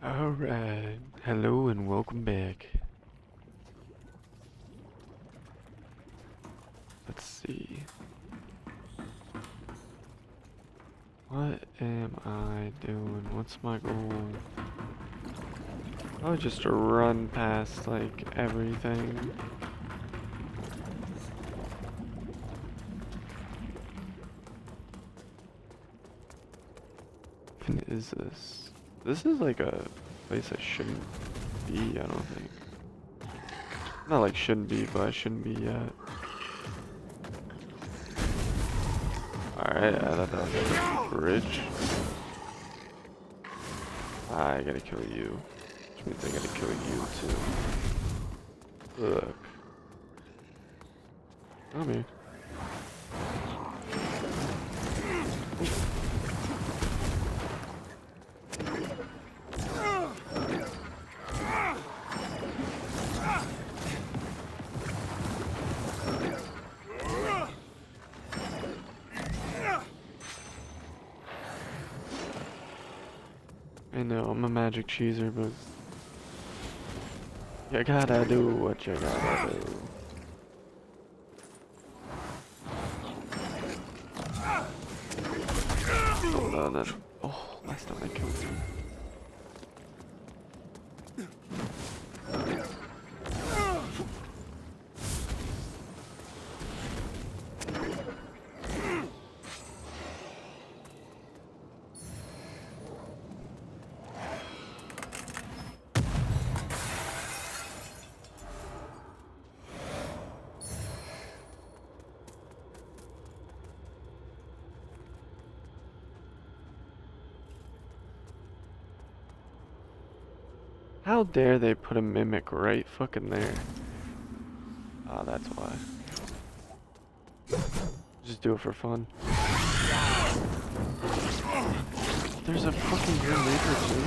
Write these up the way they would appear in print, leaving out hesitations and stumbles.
Alright, hello and welcome back. Let's see. What am I doing? What's my goal? Oh, just to run past, like, everything. What is this? This is like a place I shouldn't be, I don't think. Not like shouldn't be, but I shouldn't be yet. Alright, I thought that was like a bridge. I gotta kill you. Which means I gotta kill you too. Look. Come here. I know, I'm a magic cheeser, but you gotta do what you gotta do. Hold on, oh, last time I killed him. How dare they put a mimic right fucking there? Ah, that's why. Just do it for fun. There's a fucking Grim Reaper too.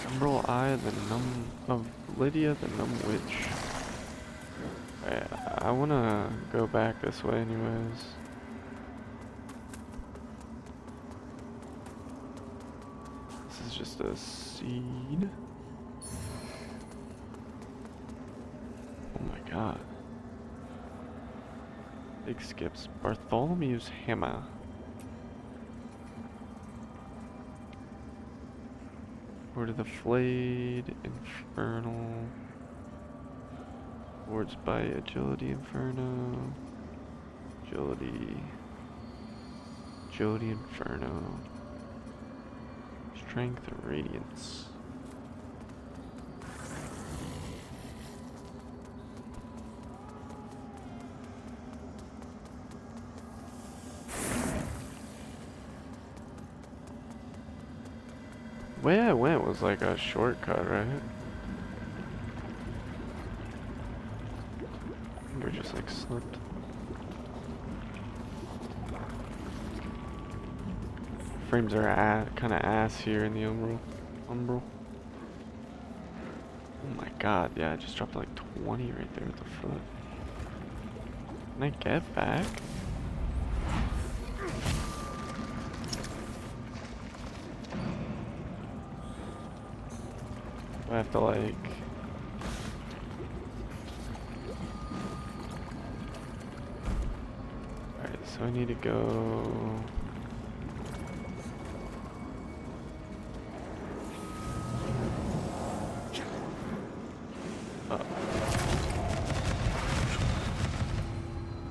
Emerald Eye, the Numb of Lydia, the Numb Witch. I wanna go back this way anyways. This is just a seed. Oh my god. Big skips. Bartholomew's Hammer. Word of the Flayed, Infernal. Words by Agility Inferno. Agility. Agility Inferno. Strength and Radiance. The way I went was like a shortcut, right? I think I just like slipped. Frames are kind of ass here in the Umbral. Oh my god, yeah, I just dropped like 20 right there at the foot. Can I get back? Do I have to like... Alright, so I need to go...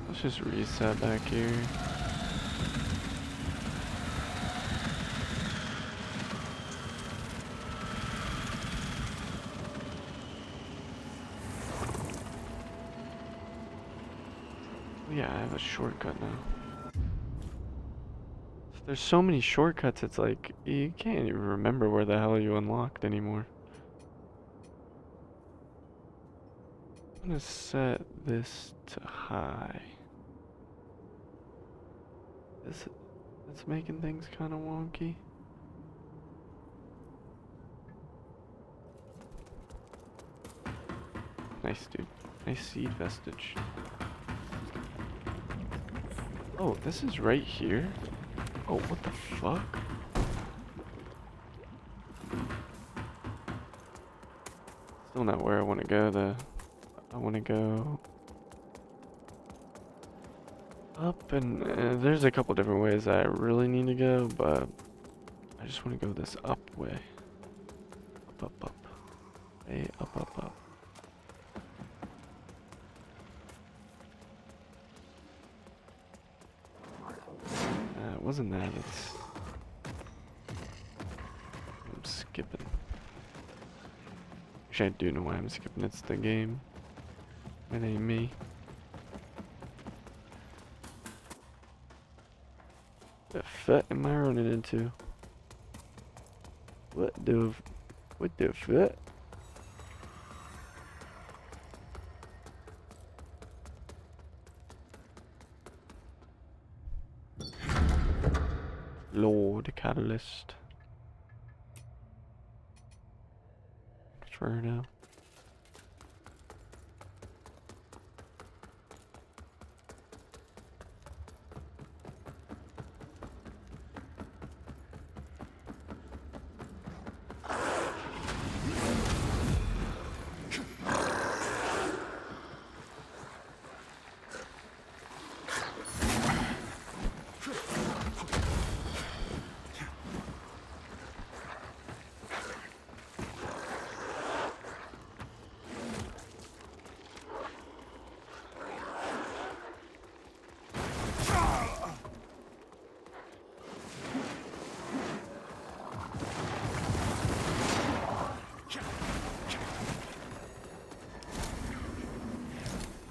Let's just reset back here. Yeah, I have a shortcut now. There's so many shortcuts, it's like, you can't even remember where the hell you unlocked anymore. I'm gonna set this to high. It's making things kind of wonky. Nice, dude. Nice seed vestige. Oh, this is right here? Oh, what the fuck? Still not where I want to go, though. I want to go up, and there's a couple different ways that I really need to go, but I just want to go this up way. Up, up, up. Way up, up, up. It wasn't that, it's... I'm skipping. Actually, I do know why I'm skipping, it's the game. It ain't me. What the fuck am I running into? What the fuck? Lord Catalyst. For now.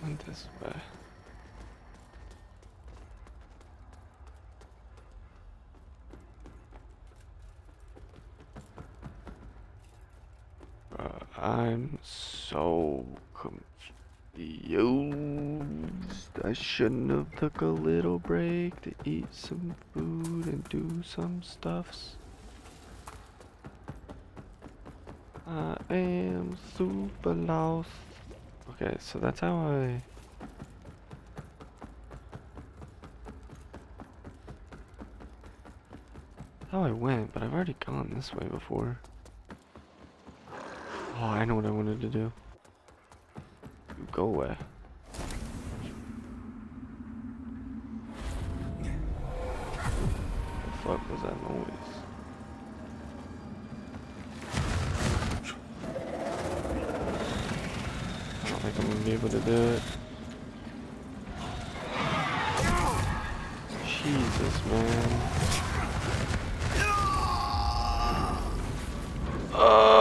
Went this way. I'm so confused. I shouldn't have took a little break to eat some food and do some stuffs. I am super lost. Okay, so that's how I went, but I've already gone this way before. Oh, I know what I wanted to do. You go away. What the fuck was that noise? I don't think I'm gonna be able to do it. Jesus, man. Ugh.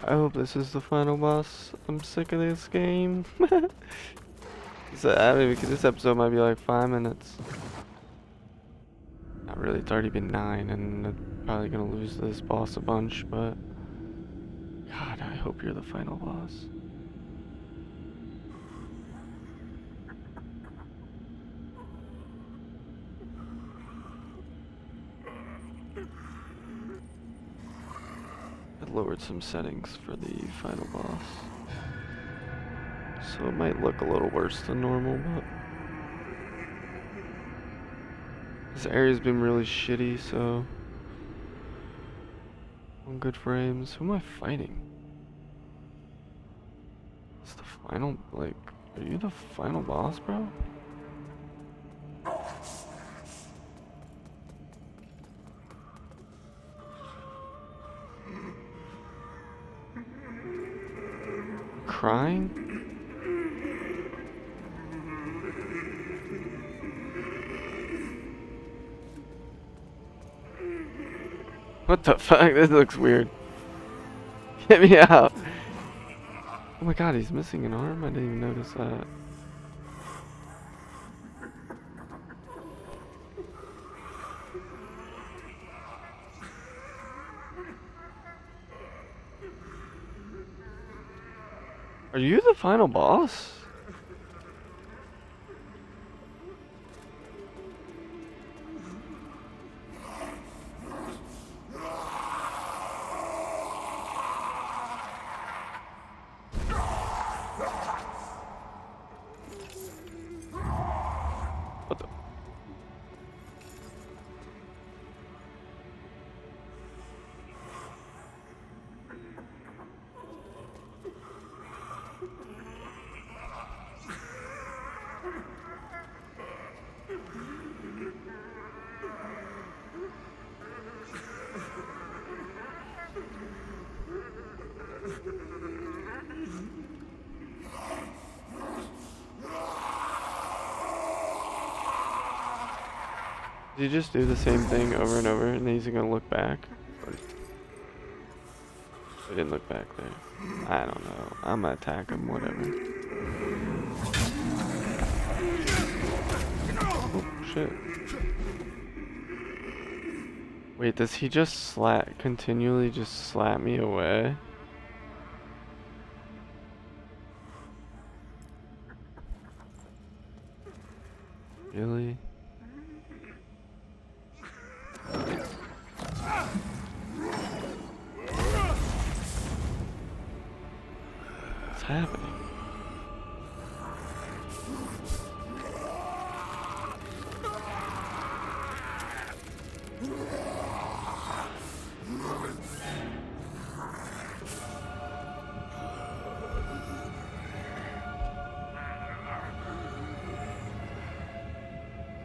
I hope this is the final boss. I'm sick of this game. So, I mean, because this episode might be like 5 minutes. Not really, it's already been 9, and I'm probably gonna lose this boss a bunch, but... God, I hope you're the final boss. I lowered some settings for the final boss. So it might look a little worse than normal, but... This area's been really shitty, so... On good frames. Who am I fighting? It's the final, like... Are you the final boss, bro? crying? What the fuck? This looks weird. Get me out. Oh my god, he's missing an arm? I didn't even notice that. Are you the final boss? What the? Did you just do the same thing over and over and then he's gonna look back? Or he didn't look back there. I don't know. I'm gonna attack him, whatever. Oh, shit. Wait, does he just continually just slap me away? Really? What's happening?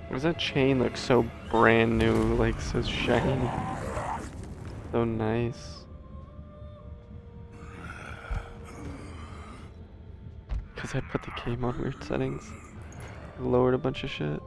Why does that chain look so brand new, like so shiny? So nice. Because I put the game on weird settings. Lowered a bunch of shit.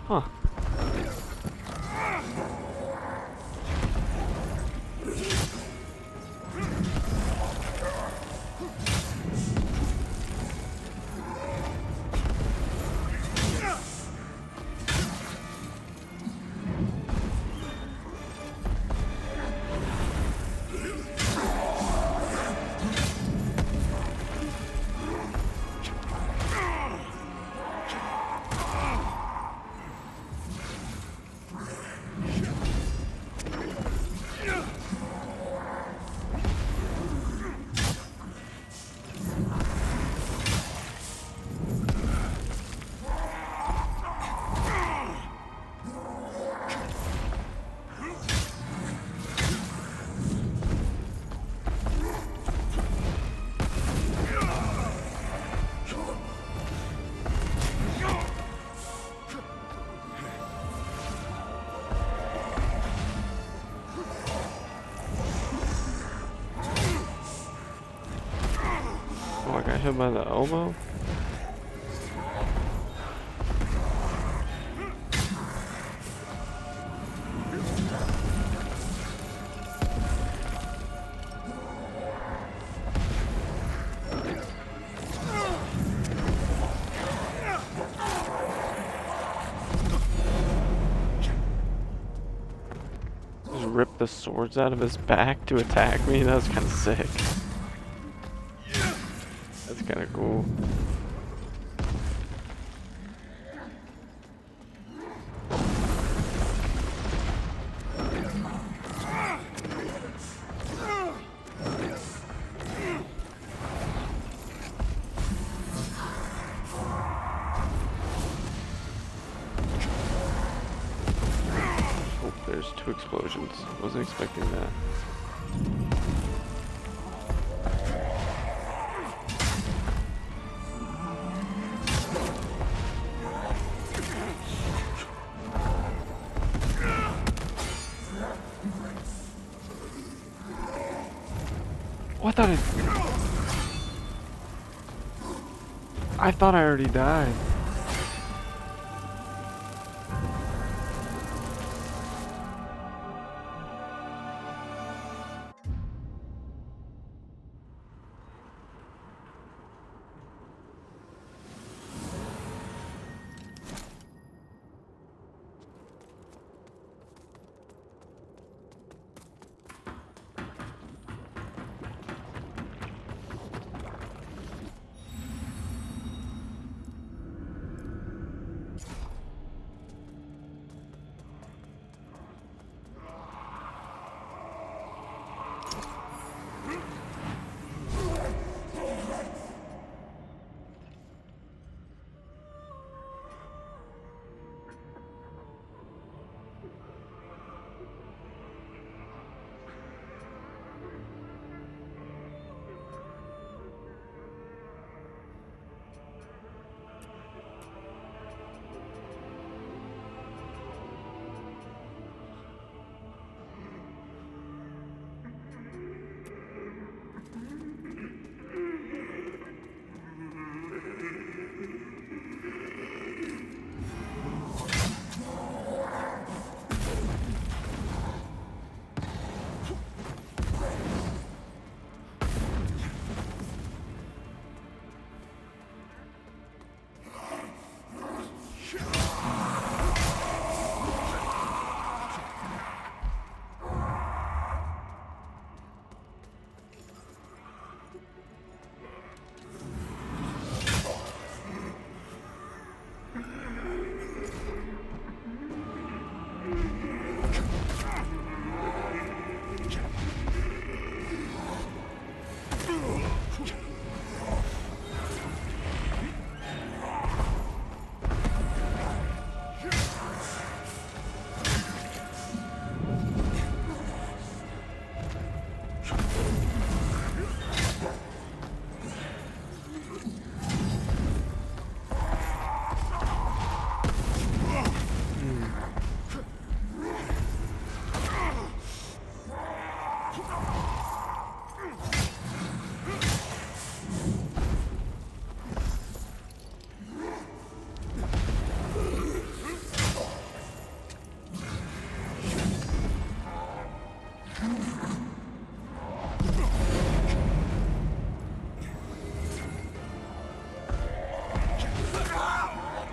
Huh. Oh, I got hit by the elbow? Just ripped the swords out of his back to attack me? That was kind of sick. Whoa. Oh, there's 2 explosions. Wasn't expecting that. What the? I thought I already died.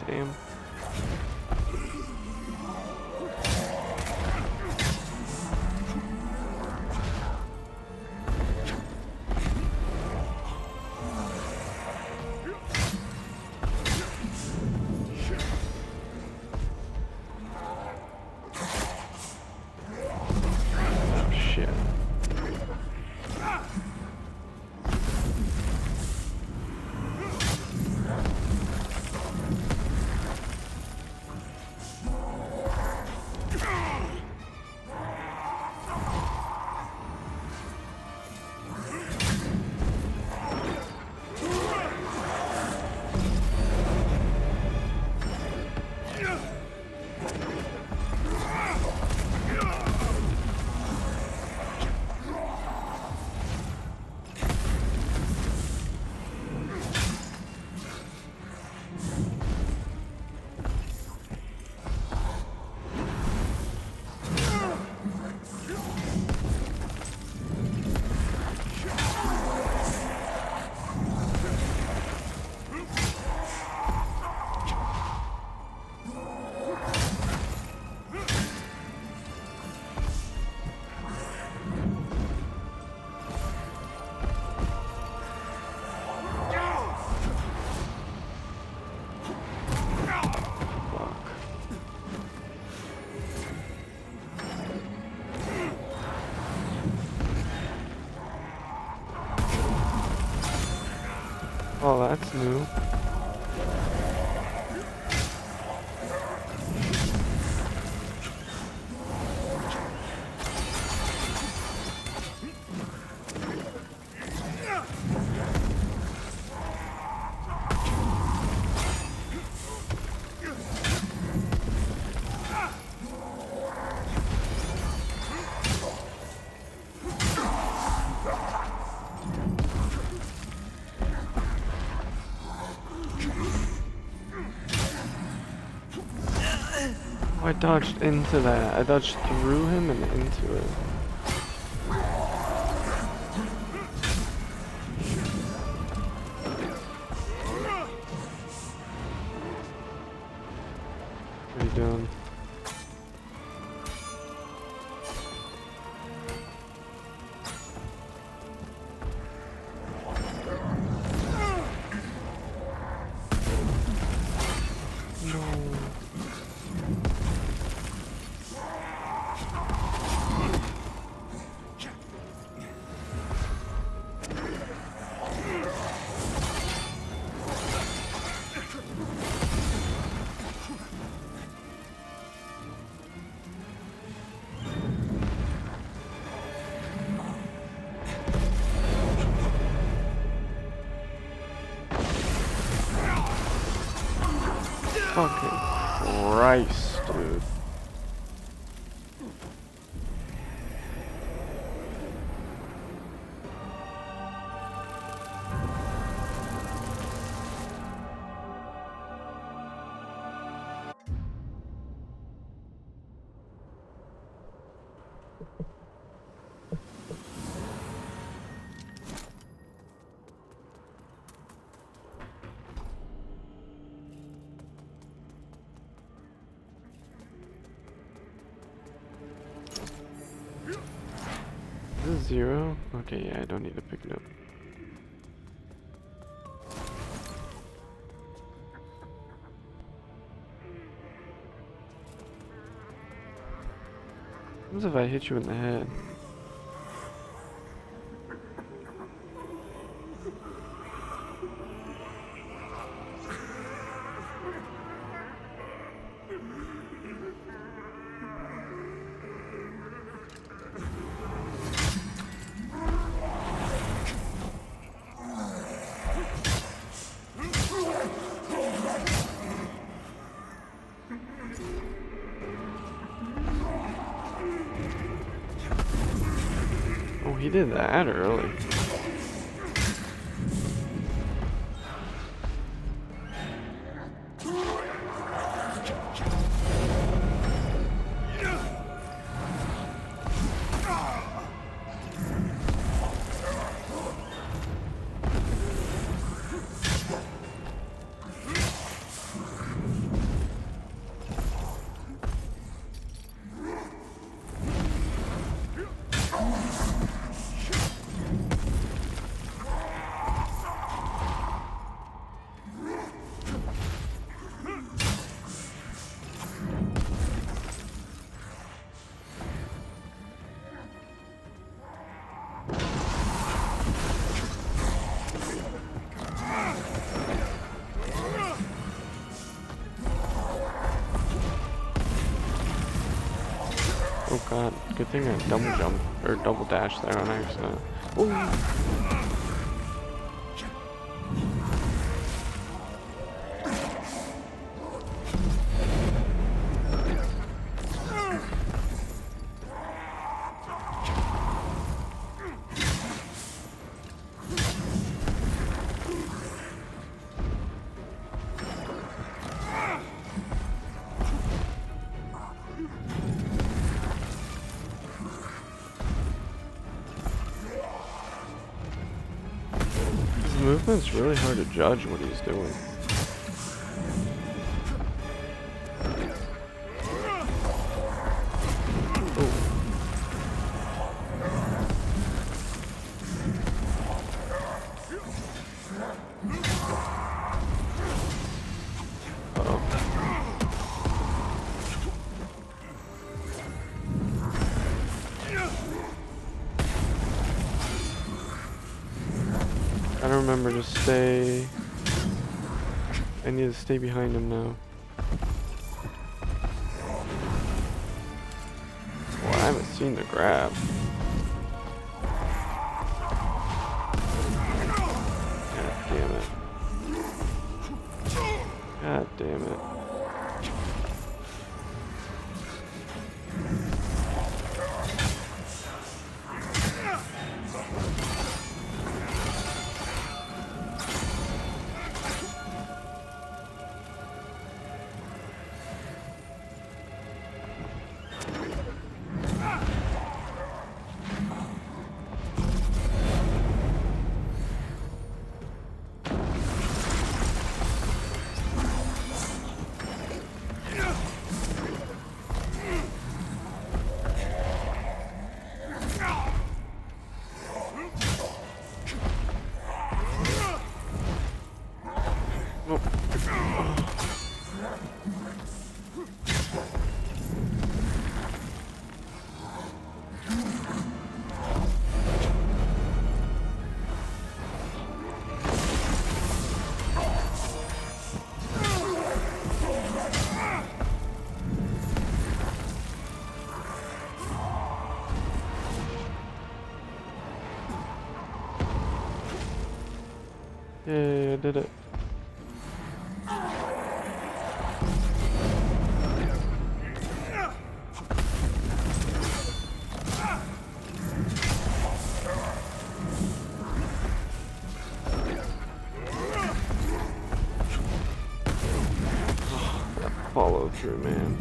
Damn. Oh, shit. that's new. Oh, I dodged into that. I dodged through him and into it. What are you doing? No. Fucking Christ, dude. Is this 0? Okay, yeah, I don't need to pick it up. What if I hit you in the head? Oh, he did that early. Oh god, good thing I double jump or double dash there on accident. Ooh. His movement's really hard to judge what he's doing. I don't remember to stay I need to stay behind him now. Well, I haven't seen the grab. God damn it. God damn it. Yay, I did it. Follow through, man.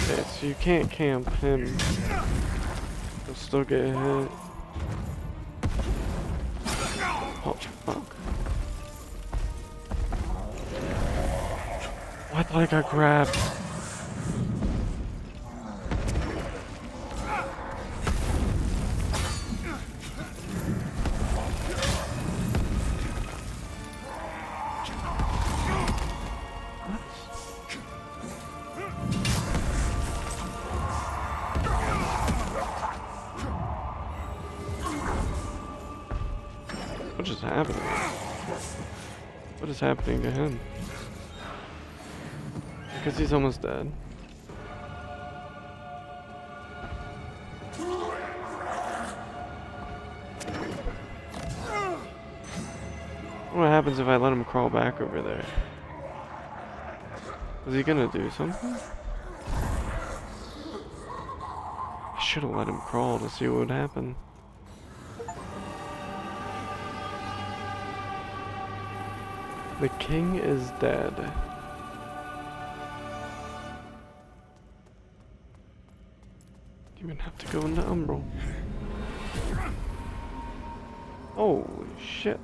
Yeah, so you can't camp him. He'll still get hit. Oh, fuck. Oh, I thought I got grabbed. What is happening? What is happening to him? Because he's almost dead. What happens if I let him crawl back over there? Is he gonna do something? I should have let him crawl to see what would happen. The king is dead. You even have to go into Umbral. Holy shit.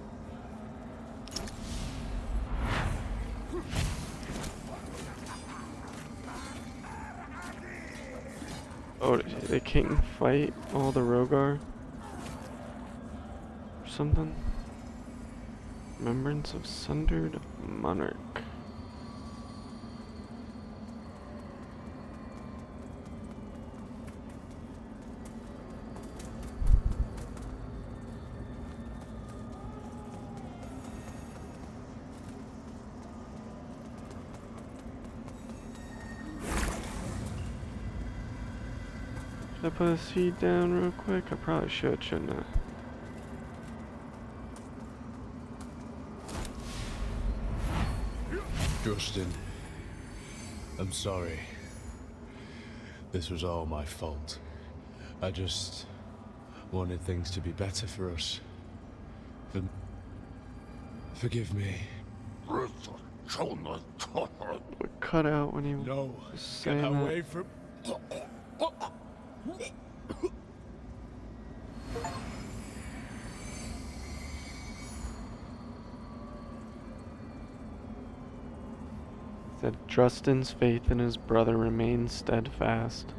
Oh, did the king fight all the Rogar? Or something? Remembrance of Sundered Monarch. Should I put a seed down real quick? I probably should, shouldn't I? Justin, I'm sorry. This was all my fault. I just wanted things to be better for us. Forgive me. We cut out when he No, was get saying away that. from... Said Justin's faith in his brother remains steadfast.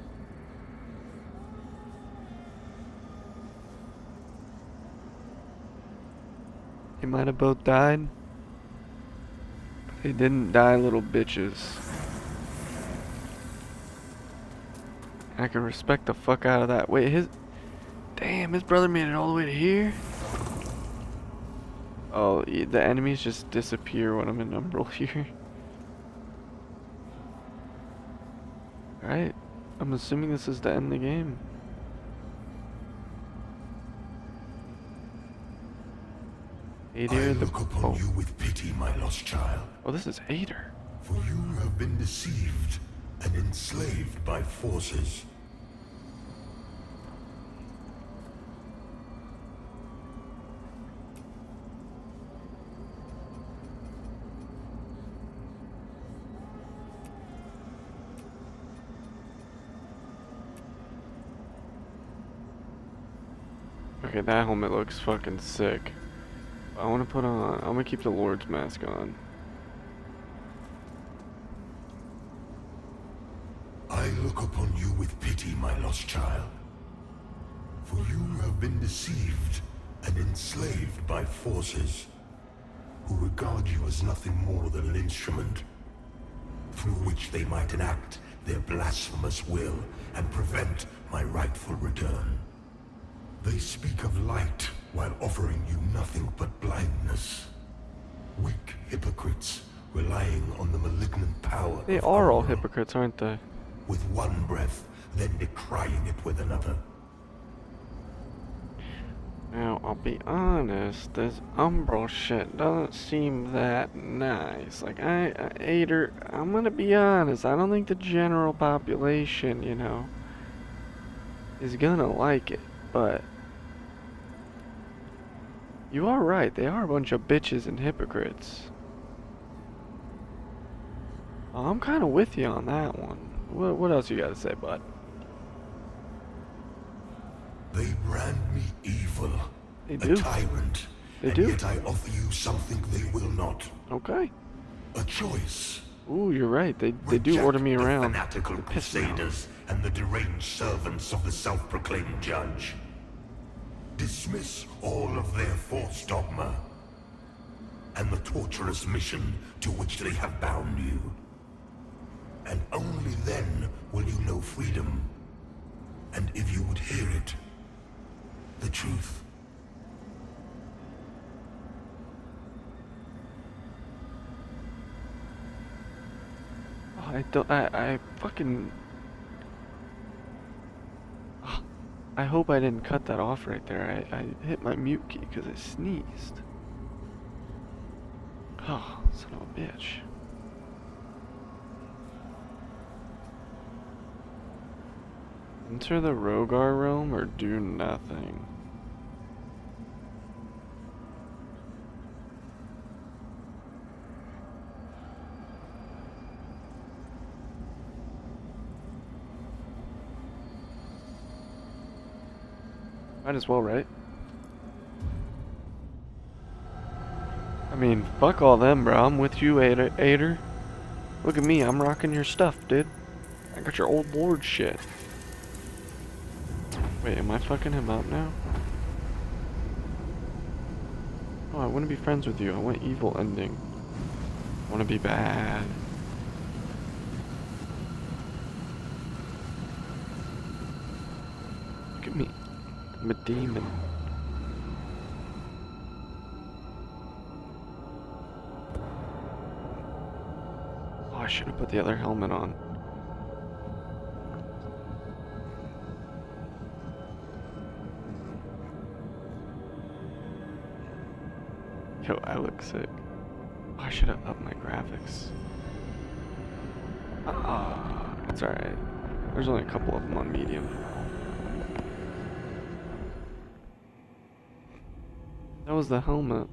They might have both died, They didn't die, little bitches. I can respect the fuck out of that. Wait, damn, his brother made it all the way to here? Oh, the enemies just disappear when I'm in Umbral here. Right? I'm assuming this is the end of the game. I look upon you with pity, my lost child. Oh, this is Ader. For you have been deceived and enslaved by forces. Okay, that helmet looks fucking sick. I want to put on... I'm gonna keep the Lord's mask on. I look upon you with pity, my lost child. For you have been deceived and enslaved by forces who regard you as nothing more than an instrument through which they might enact their blasphemous will and prevent my rightful return. They speak of light while offering you nothing but blindness. Weak hypocrites relying on the malignant power They of are all Umbral. hypocrites, aren't they? With one breath, then decrying it with another. Now, I'll be honest, this Umbral shit doesn't seem that nice. Like, Ader, I'm gonna be honest, I don't think the general population, you know, is gonna like it, but you are right, they are a bunch of bitches and hypocrites. I'm kind of with you on that one. What else you gotta say, bud? They brand me evil. They A do. tyrant. They and do. Yet I offer you something they will not. Okay. A choice. Ooh, you're right. They do Reject order me the around. fanatical They piss me off. crusaders and the deranged servants of the self-proclaimed judge. Dismiss all of their false dogma and the torturous mission to which they have bound you. And only then will you know freedom. And if you would hear it, the truth. Oh, I fucking... Oh, I hope I didn't cut that off right there. I hit my mute key because I sneezed. Oh, son of a bitch. Enter the Rogar realm or do nothing? Might as well, right? I mean, fuck all them, bro. I'm with you, Ader. Look at me, I'm rocking your stuff, dude. I got your old lord shit. Wait, am I fucking him up now? Oh, I wouldn't be friends with you. I want evil ending. I want to be bad. Look at me. I'm a demon. Oh, I should have put the other helmet on. Yo, I look sick. Oh, I should have upped my graphics. Ah, it's alright. There's only a couple of them on medium. That was the helmet.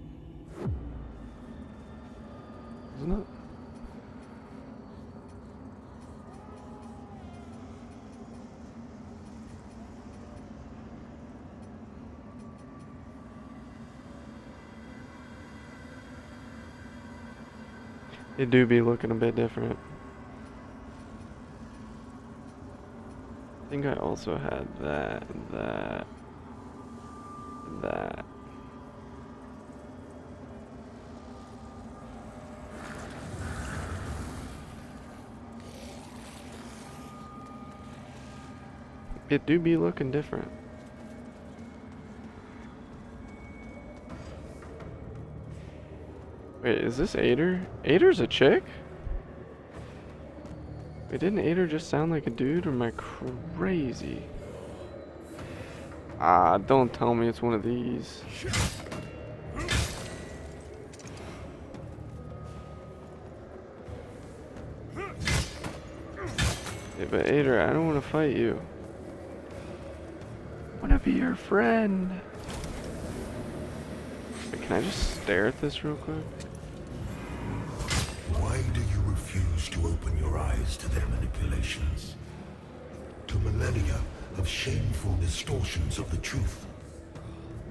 Isn't it? It do be looking a bit different. I think I also had that, that, that. It do be looking different. Wait, is this Ader? Ader's a chick? Wait, didn't Ader just sound like a dude, or am I crazy? Ah, don't tell me it's one of these. Hey, but Ader, I don't want to fight you. I want to be your friend. Wait, can I just stare at this real quick? Why do you refuse to open your eyes to their manipulations? To millennia of shameful distortions of the truth?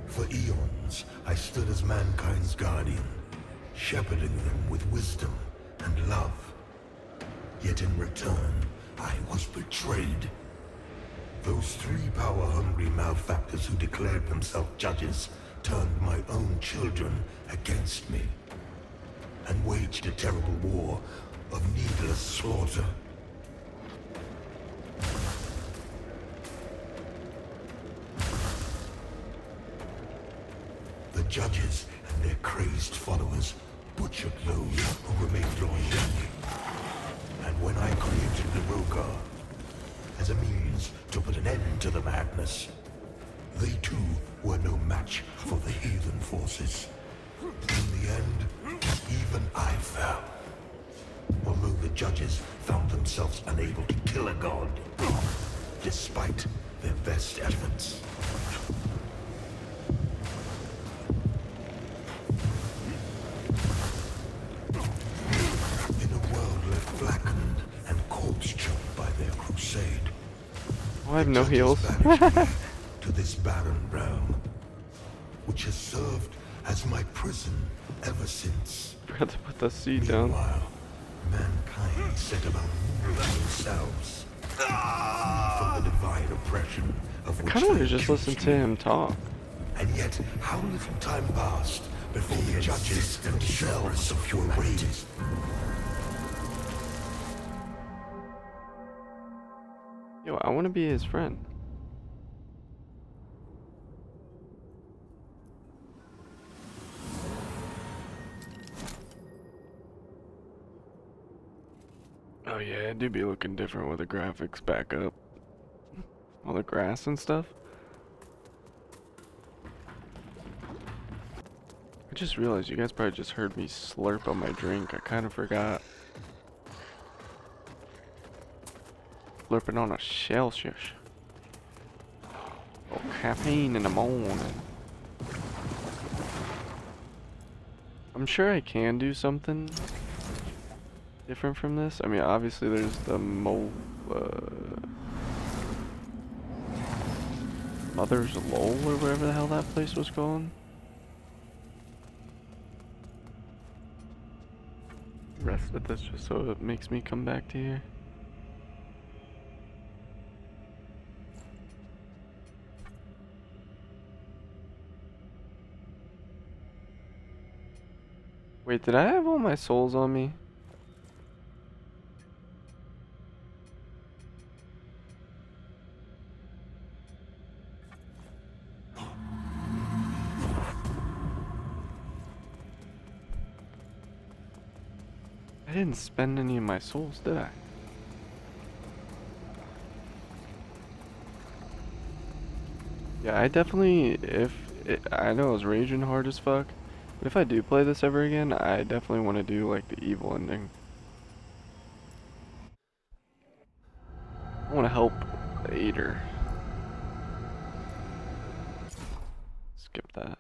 For eons, I stood as mankind's guardian, shepherding them with wisdom and love. Yet in return, I was betrayed. Those three power-hungry malefactors who declared themselves judges turned my own children against me and waged a terrible war of needless slaughter. The judges and their crazed followers butchered those who remained loyal to me. And when I created the Rokar as a means to put an end to the madness, they too were no match for the heathen forces. In the end, even I fell. Although the judges found themselves unable to kill a god, despite their best efforts. In a world left blackened and corpse-choked by their crusade, Oh, I have no judges heals. banished me to this barren realm, which has served as my prison ever since. Forgot to put the seed down. Meanwhile, mankind set about moving themselves free from the divine oppression of I which kind of want to they just listen accused to me. him talk. And yet, how little time passed before the judges themselves were raised. Yo, I want to be his friend. Oh yeah, it do be looking different with the graphics back up. All the grass and stuff. I just realized you guys probably just heard me slurp on my drink. I kind of forgot. Slurping on a Celsius. Oh, caffeine in the morning. I'm sure I can do something different from this. I mean, obviously there's the Mother's Lowell or wherever the hell that place was called. Rest of this just so it makes me come back to here. Wait, did I have all my souls on me? I didn't spend any of my souls, did I? Yeah, I definitely, I know I was raging hard as fuck, but if I do play this ever again, I definitely want to do like the evil ending. I want to help Ader. Skip that.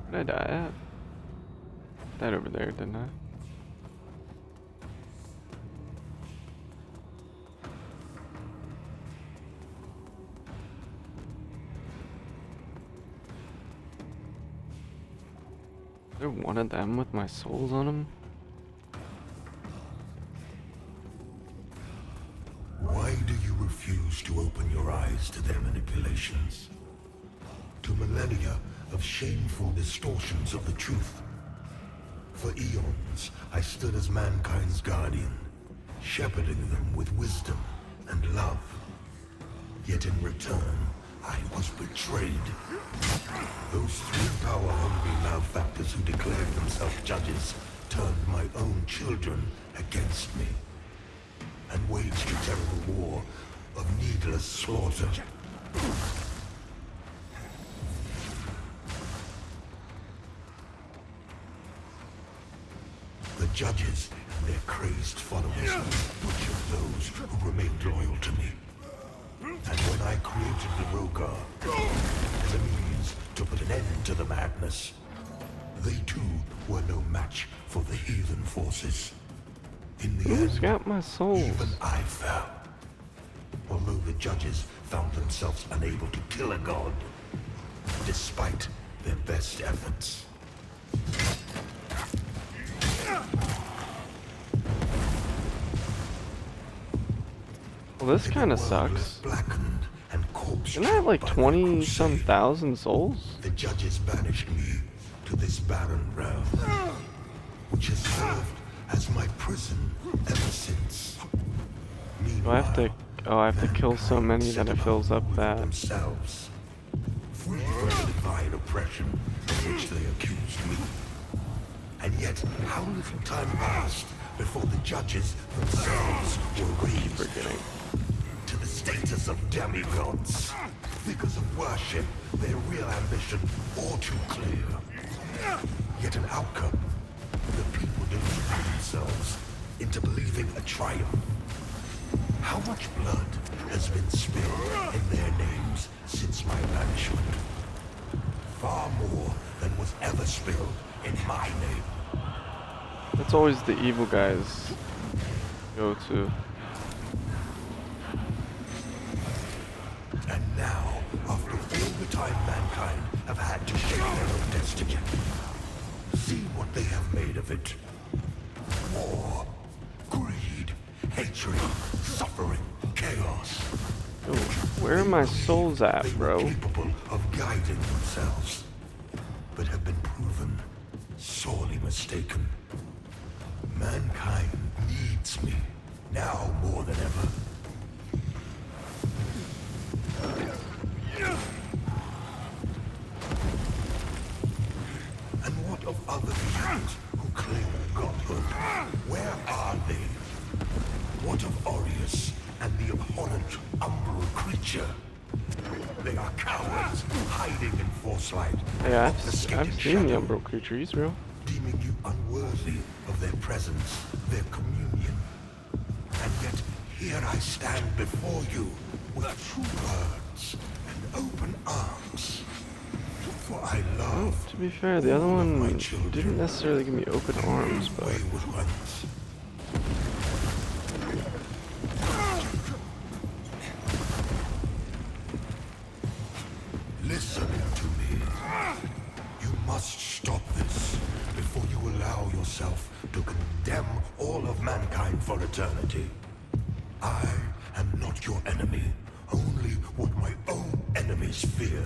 Where did I die at? Died over there, didn't I? Is there one of them with my souls on them? Why do you refuse refuse to open your eyes to their manipulations. To millennia of shameful distortions of the truth. For eons, I stood as mankind's guardian, shepherding them with wisdom and love. Yet in return, I was betrayed. Those three power-hungry malefactors who declared themselves judges turned my own children against me and waged a terrible war of needless slaughter. The judges and their crazed followers butchered those who remained loyal to me. And when I created the Rogar as a means to put an end to the madness, they too were no match for the heathen forces. In the Who's end, got my souls? even I fell. Although the judges found themselves unable to kill a god, despite their best efforts. Well, this kind of The world was sucks. blackened and corpse Isn't that like by the 20-some crusade. thousand souls? The judges banished me to this barren realm, which has served as my prison ever since. Do I have to? Meanwhile, Oh, I have to kill so mankind many set that it about fills up ruling that. themselves, free from the divine oppression of which they accused me. And yet, how little time passed before the judges themselves were raised Forgetting. to the status of demigods. Figures of worship, their real ambition all too clear. Yet an outcome, the people deluded themselves into believing a triumph. How much blood has been spilled in their names since my banishment? Far more than was ever spilled in my name. That's always the evil guys go to. And now, after all the time mankind have had to shape their own destiny, see what they have made of it. War, greed, hatred, suffering, chaos. Yo, where are my souls at, They were bro? capable of guiding themselves, but have been proven sorely mistaken. Mankind needs me, now more than ever. And what of other beings who claim godhood? Where are they? What of Aureus and the abhorrent umbral creature? They are cowards, hiding in Forcelight. Yeah, obfuscating I've seen the shadow, Umbral creature. He's real. deeming you unworthy of their presence, their communion. And yet, here I stand before you with true words and open arms. For I love To be fair, the other all of one my children. didn't necessarily give me open arms, but Wayward ones. Listen to me. You must stop this before you allow yourself to condemn all of mankind for eternity. I am not your enemy, only what my own enemies fear.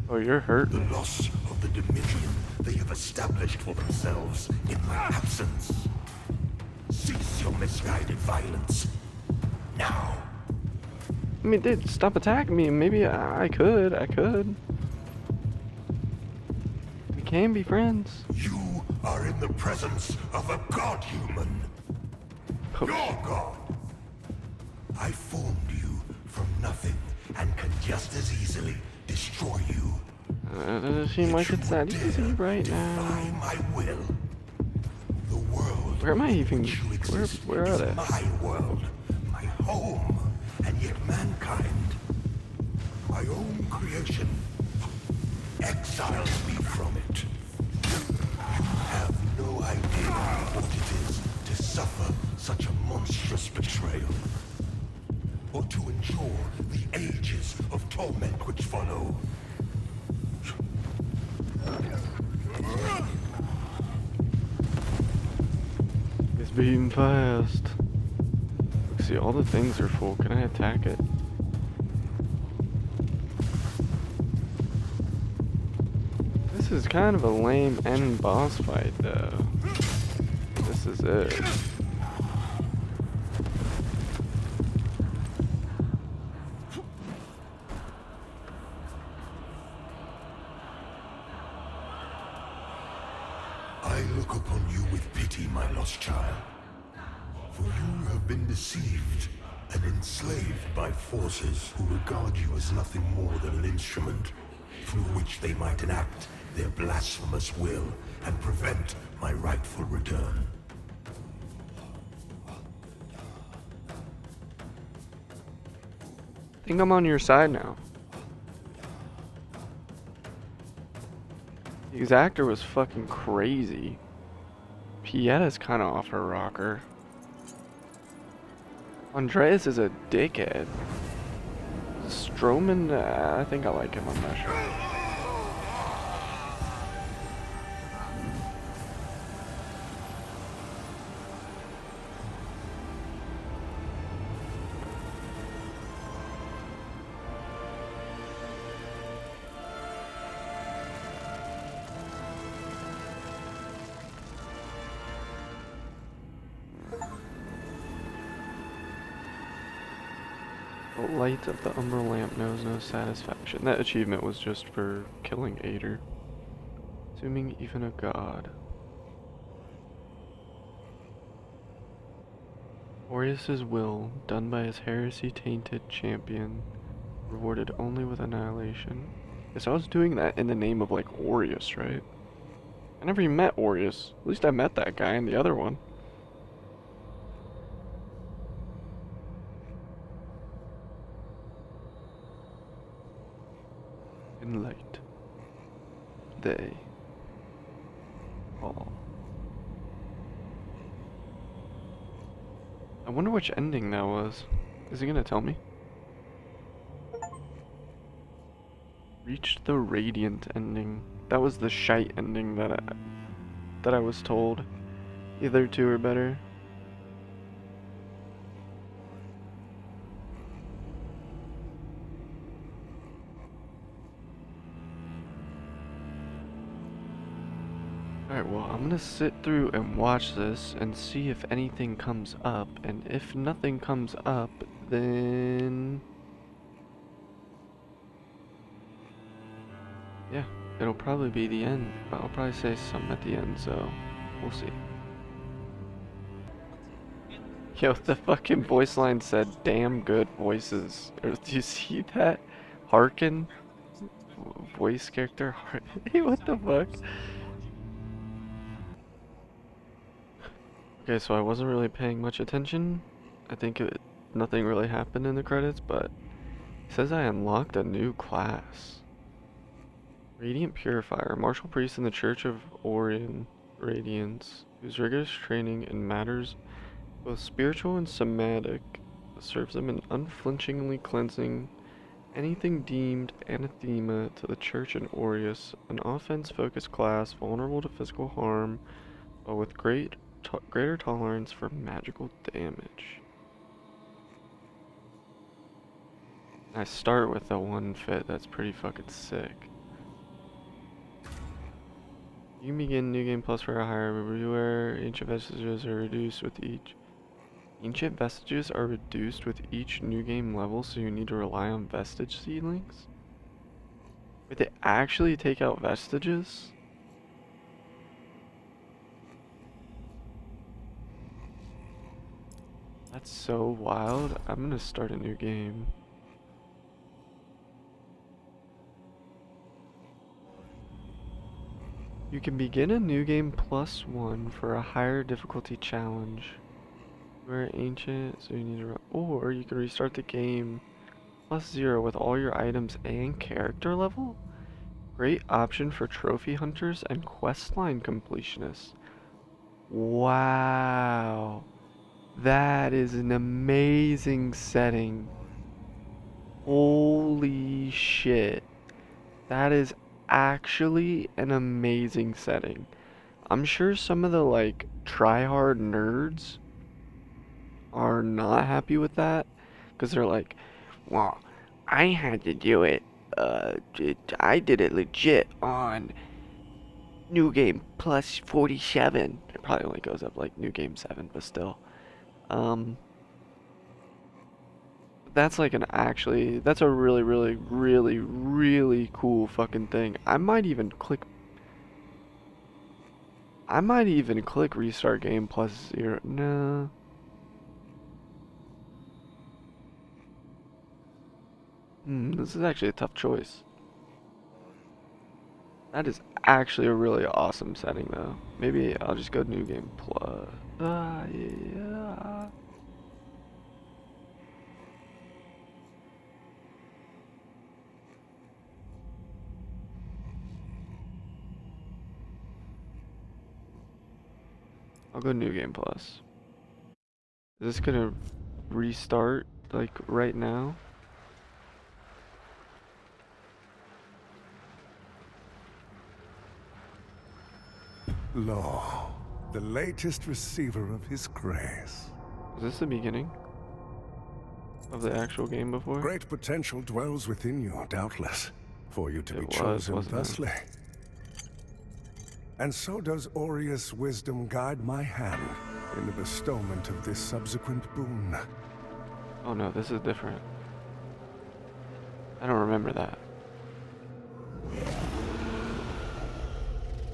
oh, you're hurt. The loss of the dominion they have established for themselves in my absence. Cease your misguided violence. Now. I mean, dude, stop attacking me. Maybe I could. We can be friends. You are in the presence of a god-human. Oh, Your god. I formed you from nothing and can just as easily destroy you. doesn't seem like You it's that dare easy right defy now. my will. The world. Where am I even? in which you exist Where are is they? my world, my home, and yet mankind, my own creation, exiles me from it. You have no idea what it is to suffer such a monstrous betrayal, or to endure the ages of torment which follow. It's beating fast. Look, see, all the things are full. Can I attack it? This is kind of a lame end boss fight, though. This is it. I look upon you with pity, my lost child. For you have been deceived and enslaved by forces who regard you as nothing more than an instrument through which they might enact their blasphemous will and prevent my rightful return. I think I'm on your side now. The exactor was fucking crazy. Pietta's kind of off her rocker. Andreas is a dickhead. Stroman, I think I like him, I'm not sure. The light of the Umber lamp knows no satisfaction. That achievement was just for killing Ader. Assuming even a god. Aureus' will, done by his heresy-tainted champion, rewarded only with annihilation. Yes, I was doing that in the name of, like, Aureus, right? I never even met Aureus. At least I met that guy in the other one. In light, they fall. I wonder which ending that was. Is he gonna tell me? Reached the radiant ending. That was the shite ending that I was told. The other two are better. Alright, well, I'm gonna sit through and watch this and see if anything comes up, and if nothing comes up, then... yeah, it'll probably be the end. I'll probably say something at the end, so we'll see. Yo, the fucking voice line said, damn good voices. Do you see that? Harkin? Voice character? Hey, what the fuck? Okay, so I wasn't really paying much attention. I think nothing really happened in the credits, but it says I unlocked a new class. Radiant Purifier, martial priest in the Church of Orion Radiance, whose rigorous training in matters both spiritual and somatic serves them in unflinchingly cleansing anything deemed anathema to the Church and Aureus, an offense-focused class vulnerable to physical harm, but with greater tolerance for magical damage. I start with the one fit, that's pretty fucking sick. You can begin New Game Plus for a higher everywhere. Ancient vestiges are reduced with each. Ancient vestiges are reduced with each New Game level, so you need to rely on vestige seedlings? Wait, they actually take out vestiges? That's so wild. I'm gonna start a new game. You can begin a new game +1 for a higher difficulty challenge. We're ancient, so you need to or you can restart the game +0 with all your items and character level. Great option for trophy hunters and questline completionists. Wow. That is an amazing setting. Holy shit. That is actually an amazing setting. I'm sure some of the like try-hard nerds are not happy with that because they're like, well, I had to do it. I did it legit on New game plus 47. It probably only goes up like new game 7, but still. Um, that's like that's a really, really, really, really cool fucking thing. I might even click restart game plus 0. No. This is actually a tough choice. That is actually a really awesome setting though. Maybe I'll just go new game plus. Yeah. I'll go new game plus. Is this gonna restart like right now? Lo, the latest receiver of his grace. Is this the beginning of the actual game before? Great potential dwells within you, doubtless, for you to be It was, chosen wasn't it? thusly. And so does Aureus' wisdom guide my hand in the bestowment of this subsequent boon. Oh no, this is different. I don't remember that.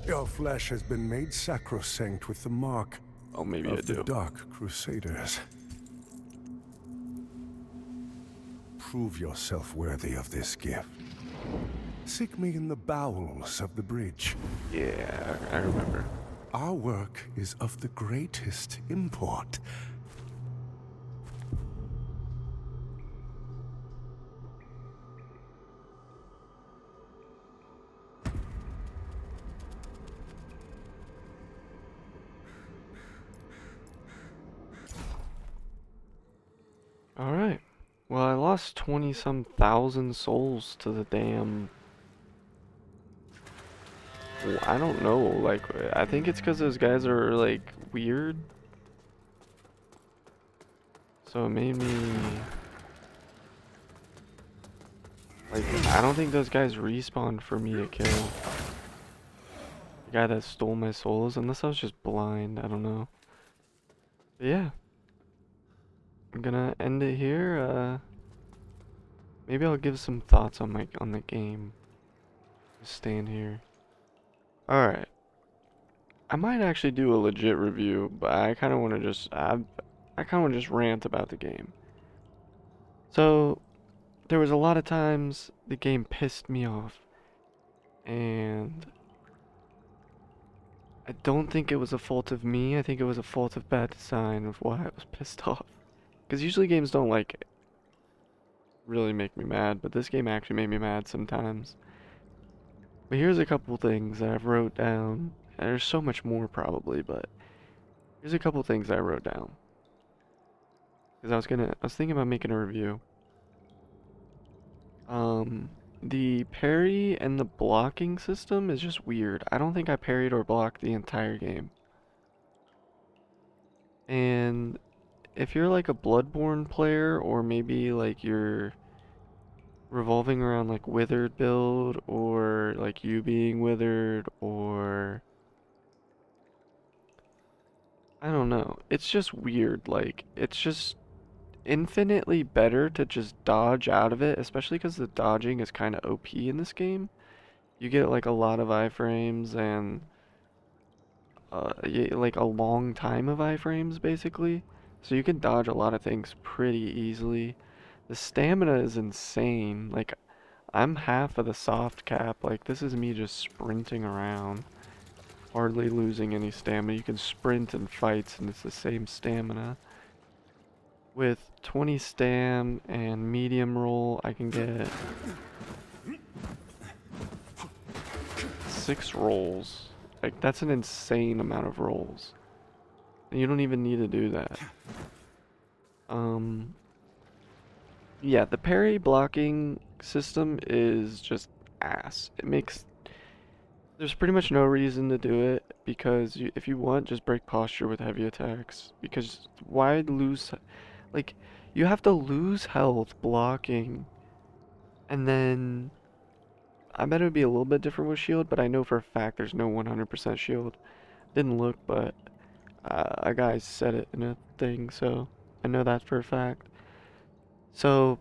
Your flesh has been made sacrosanct with the mark Oh, maybe I of the do. Dark Crusaders. Prove yourself worthy of this gift. Seek me in the bowels of the bridge. Yeah, I remember. Our work is of the greatest import. Alright. Well, I lost 20-some thousand souls to the damn... Well, I don't know, like, I think it's because those guys are, like, weird. So it made me... Like, I don't think those guys respawned for me to kill. The guy that stole my souls, unless I was just blind, I don't know. But yeah. I'm gonna end it here, maybe I'll give some thoughts on the game. Just staying here. Alright. I might actually do a legit review, but I kinda wanna just rant about the game. So there was a lot of times the game pissed me off. And I don't think it was a fault of me, I think it was a fault of bad design of why I was pissed off. Because usually games don't like really make me mad, but this game actually made me mad sometimes. But here's a couple things that I've wrote down. And there's so much more probably, but here's a couple things I wrote down. Because I was thinking about making a review. The parry and the blocking system is just weird. I don't think I parried or blocked the entire game. And if you're like a Bloodborne player, or maybe like you're revolving around like Withered build, or like you being Withered, or I don't know. It's just weird. Like, it's just infinitely better to just dodge out of it, especially because the dodging is kind of OP in this game. You get like a lot of iframes and like a long time of iframes basically. So you can dodge a lot of things pretty easily. The stamina is insane. Like, I'm half of the soft cap. Like, this is me just sprinting around, hardly losing any stamina. You can sprint in fights and it's the same stamina. With 20 stam and medium roll, I can get 6 rolls. Like, that's an insane amount of rolls. And you don't even need to do that. Yeah, the parry blocking system is just ass. There's pretty much no reason to do it, because if you want, just break posture with heavy attacks. Because why lose, like, you have to lose health blocking, and then I bet it would be a little bit different with shield, but I know for a fact there's no 100% shield. Didn't look, but a guy said it in a thing, so I know that for a fact. So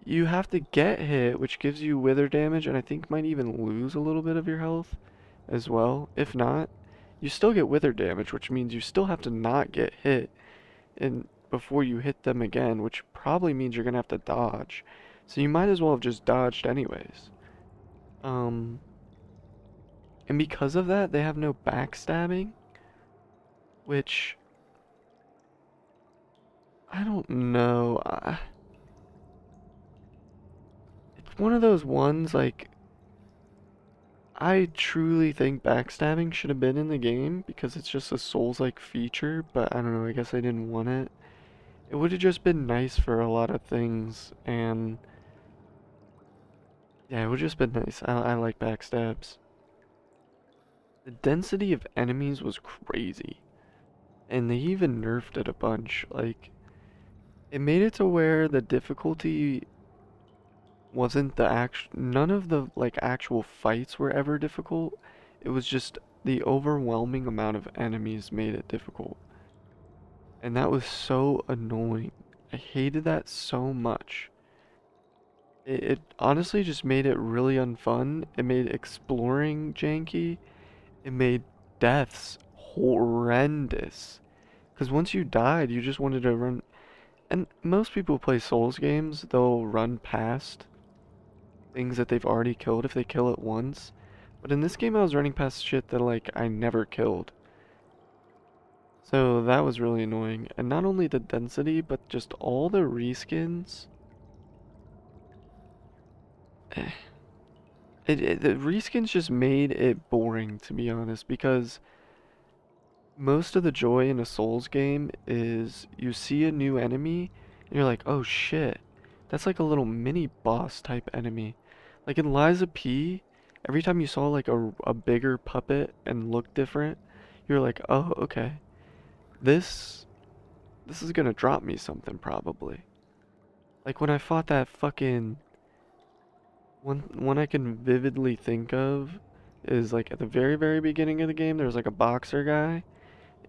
you have to get hit, which gives you wither damage, and I think might even lose a little bit of your health as well. If not, you still get wither damage, which means you still have to not get hit and before you hit them again, which probably means you're gonna have to dodge. So you might as well have just dodged anyways. Um, and because of that, they have no backstabbing, which I don't know. It's one of those ones like I truly think backstabbing should have been in the game because it's just a Souls-like feature, but I don't know, I guess I didn't want it. It would have just been nice for a lot of things, and yeah, it would have just been nice. I like backstabs. The density of enemies was crazy, and they even nerfed it a bunch. Like, it made it to where the difficulty wasn't the none of the like actual fights were ever difficult. It was just the overwhelming amount of enemies made it difficult. And that was so annoying. I hated that so much. It honestly just made it really unfun. It made exploring janky. It made deaths horrendous. Because once you died, you just wanted to run. And most people who play Souls games, they'll run past things that they've already killed if they kill it once. But in this game, I was running past shit that, like, I never killed. So that was really annoying. And not only the density, but just all the reskins. The reskins just made it boring, to be honest, because most of the joy in a Souls game is you see a new enemy and you're like, oh shit, that's like a little mini boss type enemy. Like in Liza P, every time you saw like a bigger puppet and looked different, you're like, oh, okay, this this is gonna drop me something probably. Like when I fought that fucking one I can vividly think of is like at the very beginning of the game, there was like a boxer guy.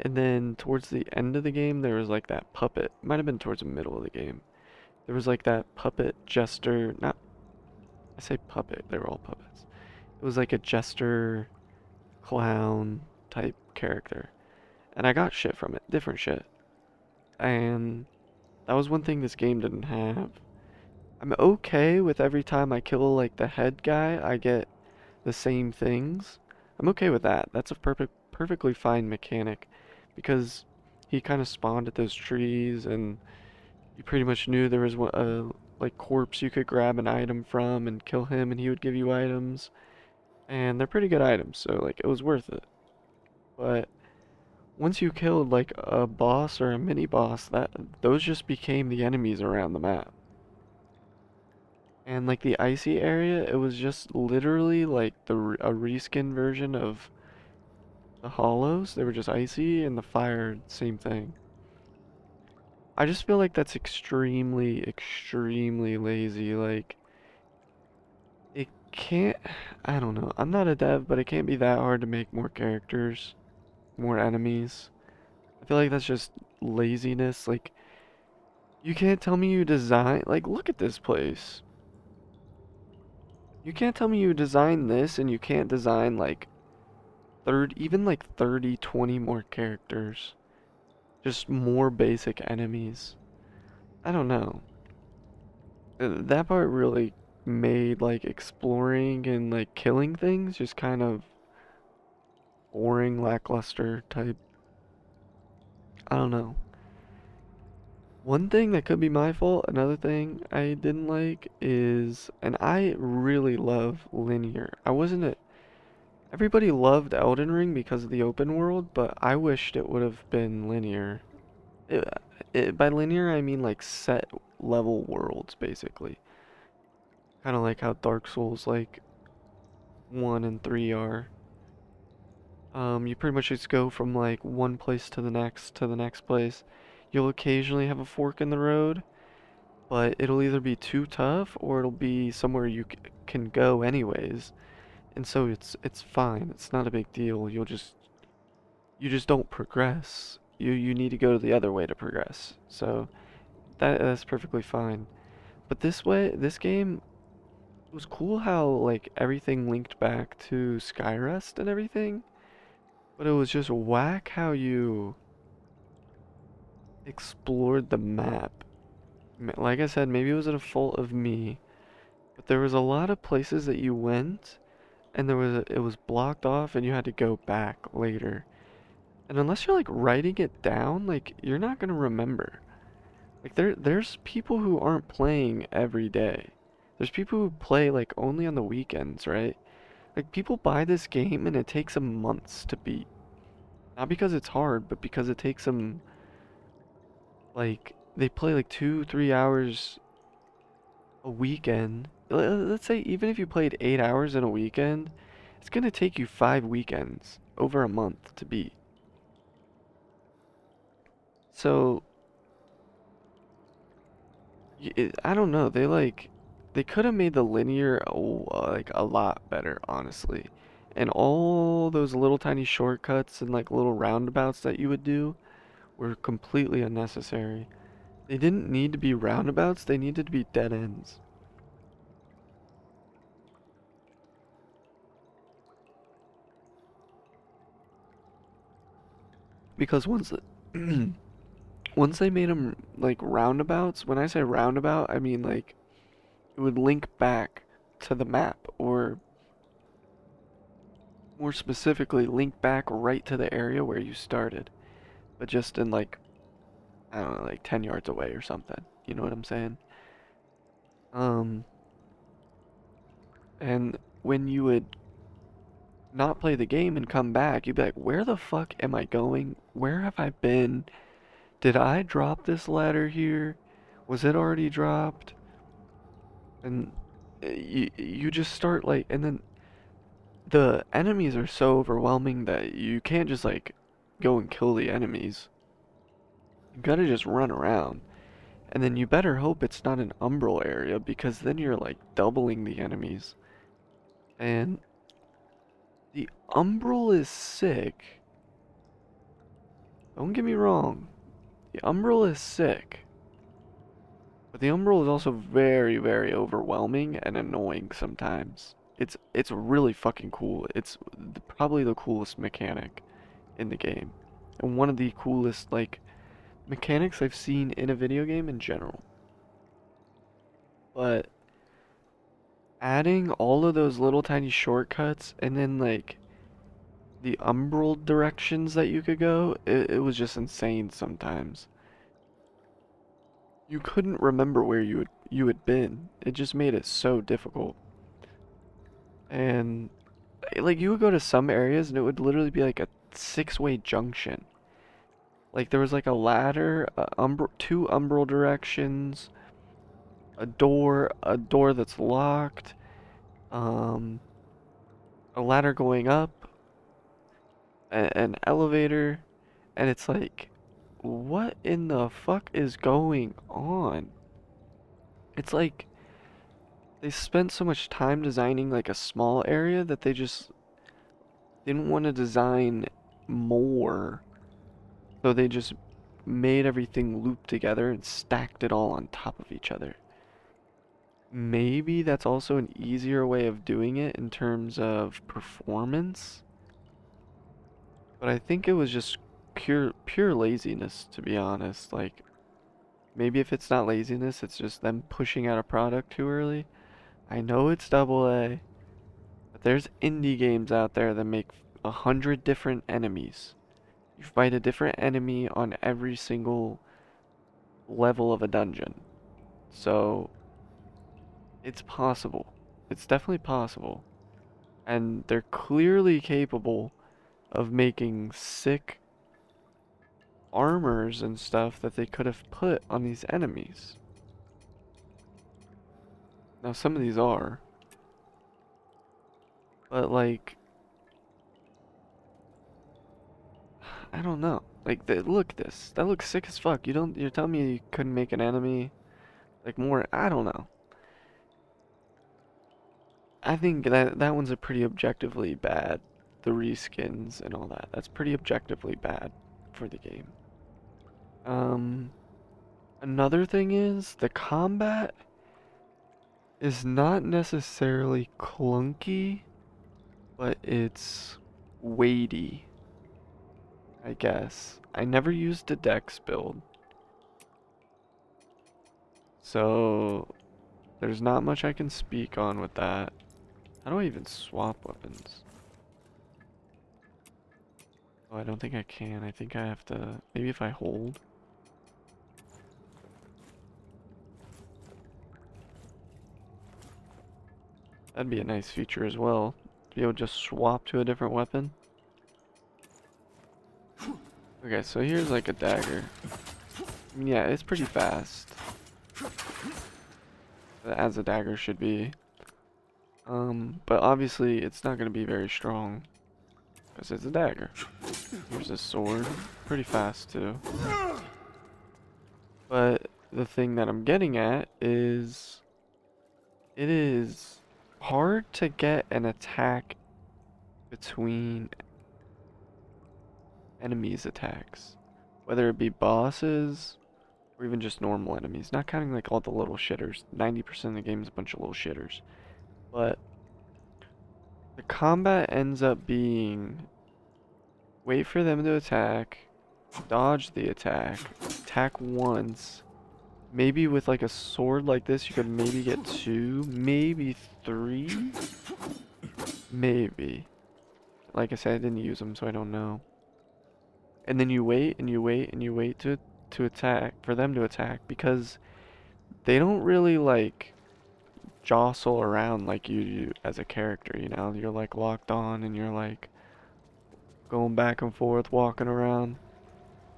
And then towards the end of the game, there was like that puppet. Might have been towards the middle of the game. There was like that puppet jester. Not, I say puppet. They were all puppets. It was like a jester, clown type character, and I got shit from it, different shit. And that was one thing this game didn't have. I'm okay with every time I kill like the head guy, I get the same things. I'm okay with that. That's a perfectly fine mechanic because he kind of spawned at those trees and you pretty much knew there was a like corpse you could grab an item from and kill him and he would give you items and they're pretty good items, so like it was worth it. But once you killed like a boss or a mini boss, that those just became the enemies around the map. And like the icy area, it was just literally like a reskin version of the hollows. They were just icy, and the fire, same thing. I just feel like that's extremely lazy. Like it can't. I don't know. I'm not a dev, but it can't be that hard to make more characters, more enemies. I feel like that's just laziness. Like you can't tell me you design. Like look at this place. You can't tell me you designed this and you can't design like even like 30, 20 more characters. Just more basic enemies. I don't know. That part really made like exploring and like killing things just kind of boring, lackluster type. I don't know. One thing that could be my fault, another thing I didn't like is, and I really love linear. I wasn't a Everybody loved Elden Ring because of the open world, but I wished it would have been linear. It, by linear, I mean like set level worlds, basically. Kind of like how Dark Souls like 1 and 3 are. You pretty much just go from like one place to the next place. You'll occasionally have a fork in the road, but it'll either be too tough or it'll be somewhere you can go anyways. And so it's fine. It's not a big deal. You just don't progress. You need to go to the other way to progress. So that's perfectly fine. But this game, it was cool how like everything linked back to Skyrest and everything, but it was just whack how you explored the map. Like I said, maybe it was a fault of me, but there was a lot of places that you went and it was blocked off and you had to go back later. And unless you're like writing it down, like you're not gonna remember. Like there's people who aren't playing every day. There's people who play like only on the weekends, right? Like people buy this game and it takes them months to beat. Not because it's hard, but because it takes them like they play like 2, 3 hours a weekend. Let's say even if you played 8 hours in a weekend, it's gonna take you 5 weekends over a month to beat. So I don't know. They could have made the linear like a lot better, honestly. And all those little tiny shortcuts and like little roundabouts that you would do were completely unnecessary. They didn't need to be roundabouts, they needed to be dead ends. Because once they made them like roundabouts, when I say roundabout, I mean like it would link back to the map, or more specifically, link back right to the area where you started, but just in like, I don't know, like 10 yards away or something. You know what I'm saying? Um, and when you would not play the game and come back, you'd be like, where the fuck am I going? Where have I been? Did I drop this ladder here? Was it already dropped? And you just start like, and then the enemies are so overwhelming that you can't just like go and kill the enemies. You gotta just run around. And then you better hope it's not an umbral area because then you're like doubling the enemies. And the umbral is sick. Don't get me wrong. The umbral is sick. But the umbral is also very, very overwhelming and annoying sometimes. It's really fucking cool. It's probably the coolest mechanic in the game. And one of the coolest like mechanics I've seen in a video game in general. But adding all of those little tiny shortcuts and then like the umbral directions that you could go, it was just insane sometimes. You couldn't remember where you had been. It just made it so difficult. And like you would go to some areas and it would literally be like a six-way junction. Like there was like a ladder, two umbral directions, a door that's locked, um, a ladder going up, an elevator, and it's like, what in the fuck is going on? It's like they spent so much time designing like a small area that they just didn't want to design more. So they just made everything loop together and stacked it all on top of each other. Maybe that's also an easier way of doing it in terms of performance. But I think it was just pure laziness, to be honest. Like maybe if it's not laziness, it's just them pushing out a product too early. I know it's double A, but there's indie games out there that make 100 different enemies. You fight a different enemy on every single level of a dungeon. So it's possible. It's definitely possible. And they're clearly capable of making sick armors and stuff that they could have put on these enemies. Now some of these are. But like I don't know. Like look at this. That looks sick as fuck. You're telling me you couldn't make an enemy Like more, I don't know. I think that one's a pretty objectively bad. The reskins and all that. That's pretty objectively bad for the game. Um, Another thing is the combat is not necessarily clunky, but it's weighty, I guess. I never used a dex build, so there's not much I can speak on with that. How do I even swap weapons? Oh, I don't think I can. I think I have to, maybe if I hold. That'd be a nice feature as well. To be able to just swap to a different weapon. Okay, so here's like a dagger. I mean, yeah, it's pretty fast. As a dagger should be. But obviously it's not gonna be very strong. Because it's a dagger. Here's a sword. Pretty fast too. But the thing that I'm getting at is it is hard to get an attack between enemies' attacks. Whether it be bosses or even just normal enemies. Not counting like all the little shitters. 90% of the game is a bunch of little shitters. But the combat ends up being wait for them to attack, dodge the attack once. Maybe with like a sword like this, you could maybe get 2, maybe 3, maybe. Like I said, I didn't use them, so I don't know. And then you wait and you wait and you wait to attack, for them to attack, because they don't really like jostle around like you do as a character, you know? You're like locked on and you're like going back and forth, walking around.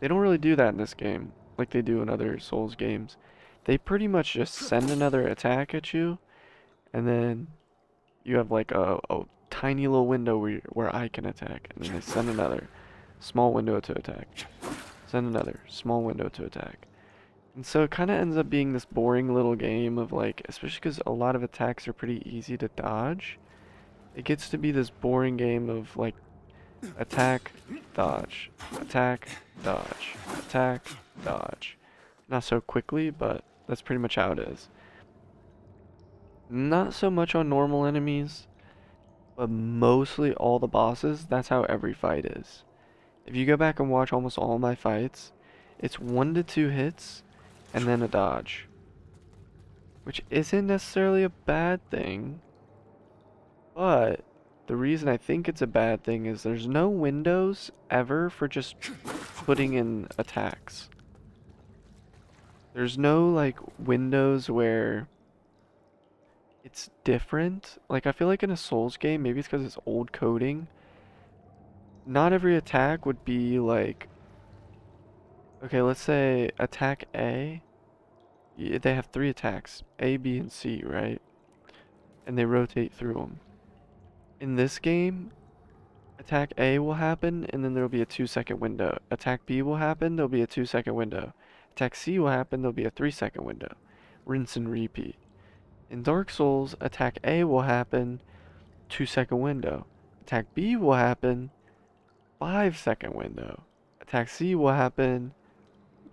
They don't really do that in this game like they do in other Souls games. They pretty much just send another attack at you, and then you have like a tiny little window where I can attack, and then they send another small window to attack, send another small window to attack. And so it kind of ends up being this boring little game of like, especially because a lot of attacks are pretty easy to dodge, it gets to be this boring game of like attack, dodge, attack, dodge, attack, dodge. Not so quickly, but that's pretty much how it is. Not so much on normal enemies, but mostly all the bosses, that's how every fight is. If you go back and watch almost all my fights, it's 1 to 2 hits and then a dodge. Which isn't necessarily a bad thing, but the reason I think it's a bad thing is there's no windows ever for just putting in attacks. There's no like windows where it's different. Like I feel like in a Souls game, maybe it's because it's old coding, not every attack would be like, okay, let's say attack A, they have 3 attacks, A, B, and C, right? And they rotate through them. In this game, attack A will happen, and then there will be a 2-second window. Attack B will happen, there'll be a 2-second window. Attack C will happen, there'll be a 3-second window. Rinse and repeat. In Dark Souls, attack A will happen, 2-second window. Attack B will happen, 5-second window. Attack C will happen,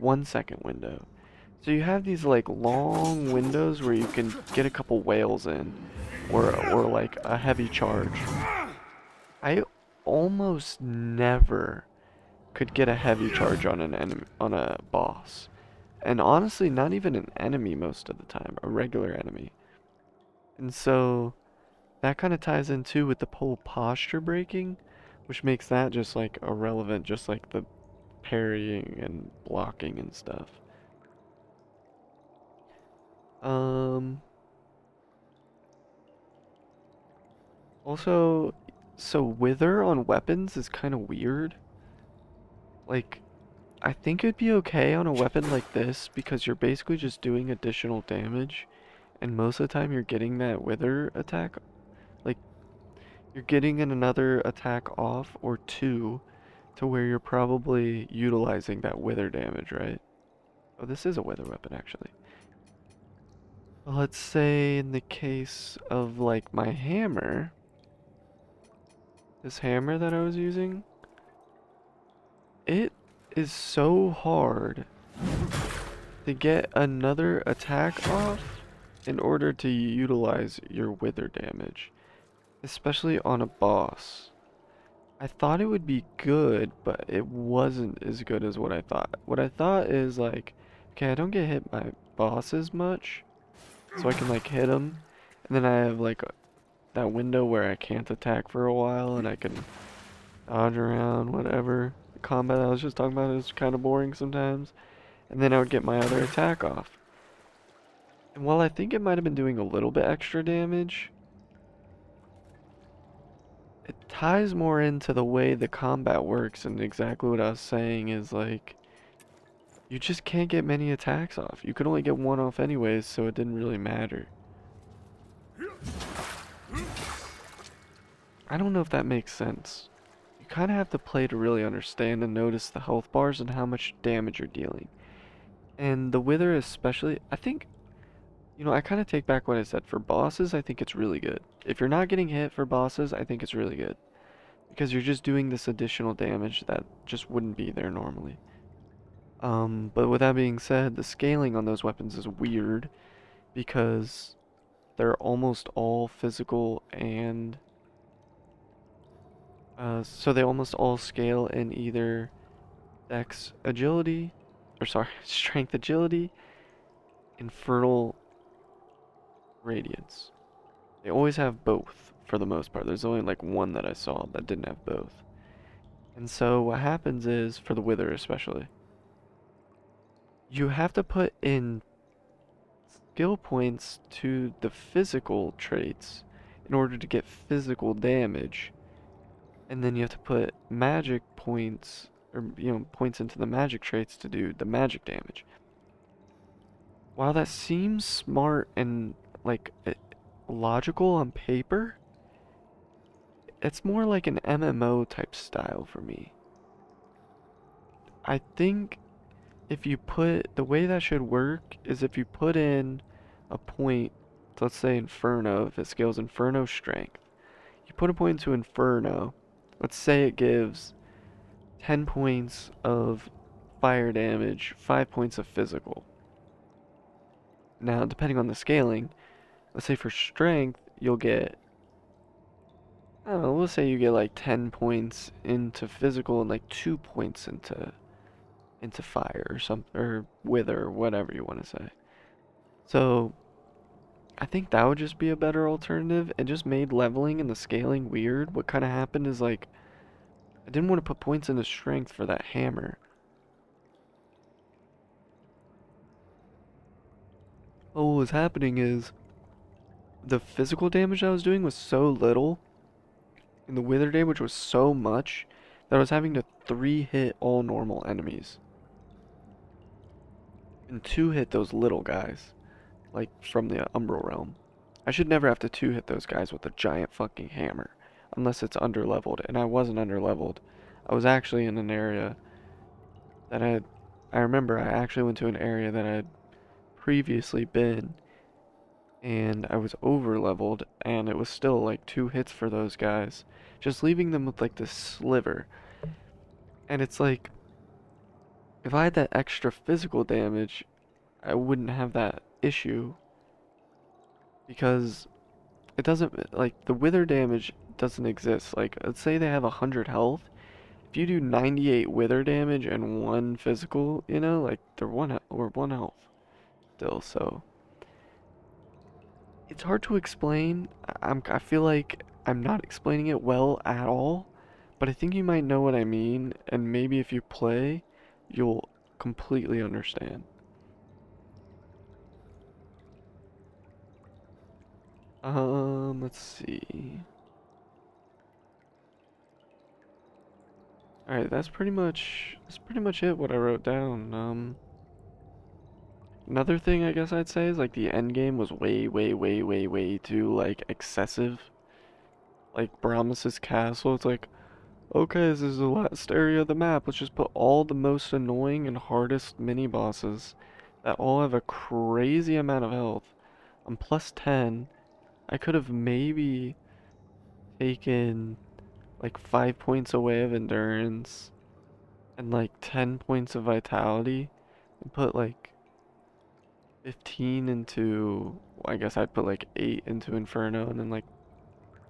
1-second window. So you have these like long windows where you can get a couple whales in, or like a heavy charge. I almost never could get a heavy charge on an enemy, on a boss. And honestly, not even an enemy most of the time, a regular enemy. And so that kind of ties in too with the whole posture breaking, which makes that just like irrelevant, just like the parrying and blocking and stuff. Also, so wither on weapons is kind of weird. Like, I think it'd be okay on a weapon like this because you're basically just doing additional damage, and most of the time you're getting that wither attack. Like, you're getting another attack off or 2 to where you're probably utilizing that wither damage, right? Oh, this is a wither weapon actually. let's say in the case of like my hammer, this hammer that I was using, it is so hard to get another attack off in order to utilize your wither damage, especially on a boss. I thought it would be good, but it wasn't as good as what I thought. What I thought is like, okay, I don't get hit by bosses much, so I can like hit them, and then I have like that window where I can't attack for a while, and I can dodge around, whatever. The combat I was just talking about is kind of boring sometimes, and then I would get my other attack off. And while I think it might have been doing a little bit extra damage, it ties more into the way the combat works, and exactly what I was saying is like, you just can't get many attacks off. You could only get one off anyways, so it didn't really matter. I don't know if that makes sense. You kind of have to play to really understand and notice the health bars and how much damage you're dealing. And the Wither especially, I think, I kind of take back what I said. For bosses, I think it's really good. If you're not getting hit for bosses, I think it's really good. Because you're just doing this additional damage that just wouldn't be there normally. But with that being said, the scaling on those weapons is weird because they're almost all physical and so they almost all scale in either Dex agility, or sorry, strength agility, infernal radiance. They always have both for the most part. There's only like one that I saw that didn't have both. And so what happens is, for the Wither especially, you have to put in skill points to the physical traits in order to get physical damage. And then you have to put magic points, or points into the magic traits to do the magic damage. While that seems smart and like logical on paper, it's more like an MMO type style for me. I think if you put, the way that should work is if you put in a point, let's say Inferno, if it scales Inferno strength, you put a point into Inferno, let's say it gives 10 points of fire damage, 5 points of physical. Now, depending on the scaling, let's say for strength, you'll get, I don't know, let's say you get like 10 points into physical and like 2 points into fire or something, or wither, or whatever you want to say. So, I think that would just be a better alternative. It just made leveling and the scaling weird. What kind of happened is like, I didn't want to put points into strength for that hammer. Oh, what was happening is the physical damage I was doing was so little, and the wither damage was so much, that I was having to 3-hit all normal enemies. And 2-hit those little guys, like from the Umbral Realm. I should never have to 2-hit those guys with a giant fucking hammer, unless it's underleveled, and I wasn't underleveled. I was actually in an area that I remember I actually went to an area that I had previously been, and I was over leveled, and it was still like 2 hits for those guys, just leaving them with like this sliver. And it's like, if I had that extra physical damage, I wouldn't have that issue, because it doesn't, like, the wither damage doesn't exist. Like, let's say they have 100 health. If you do 98 wither damage and 1 physical, like, they're 1 health still, so it's hard to explain. I feel like I'm not explaining it well at all, but I think you might know what I mean, and maybe if you play, you'll completely understand. Let's see. Alright, that's pretty much it what I wrote down. Another thing I guess I'd say is like the end game was way too like excessive. Like Brahmas's castle, it's like, okay, this is the last area of the map. Let's just put all the most annoying and hardest mini bosses that all have a crazy amount of health I'm plus 10. I could have maybe taken like 5 points away of endurance and like 10 points of vitality and put like 15 into, well, I guess I'd put like 8 into Inferno and then like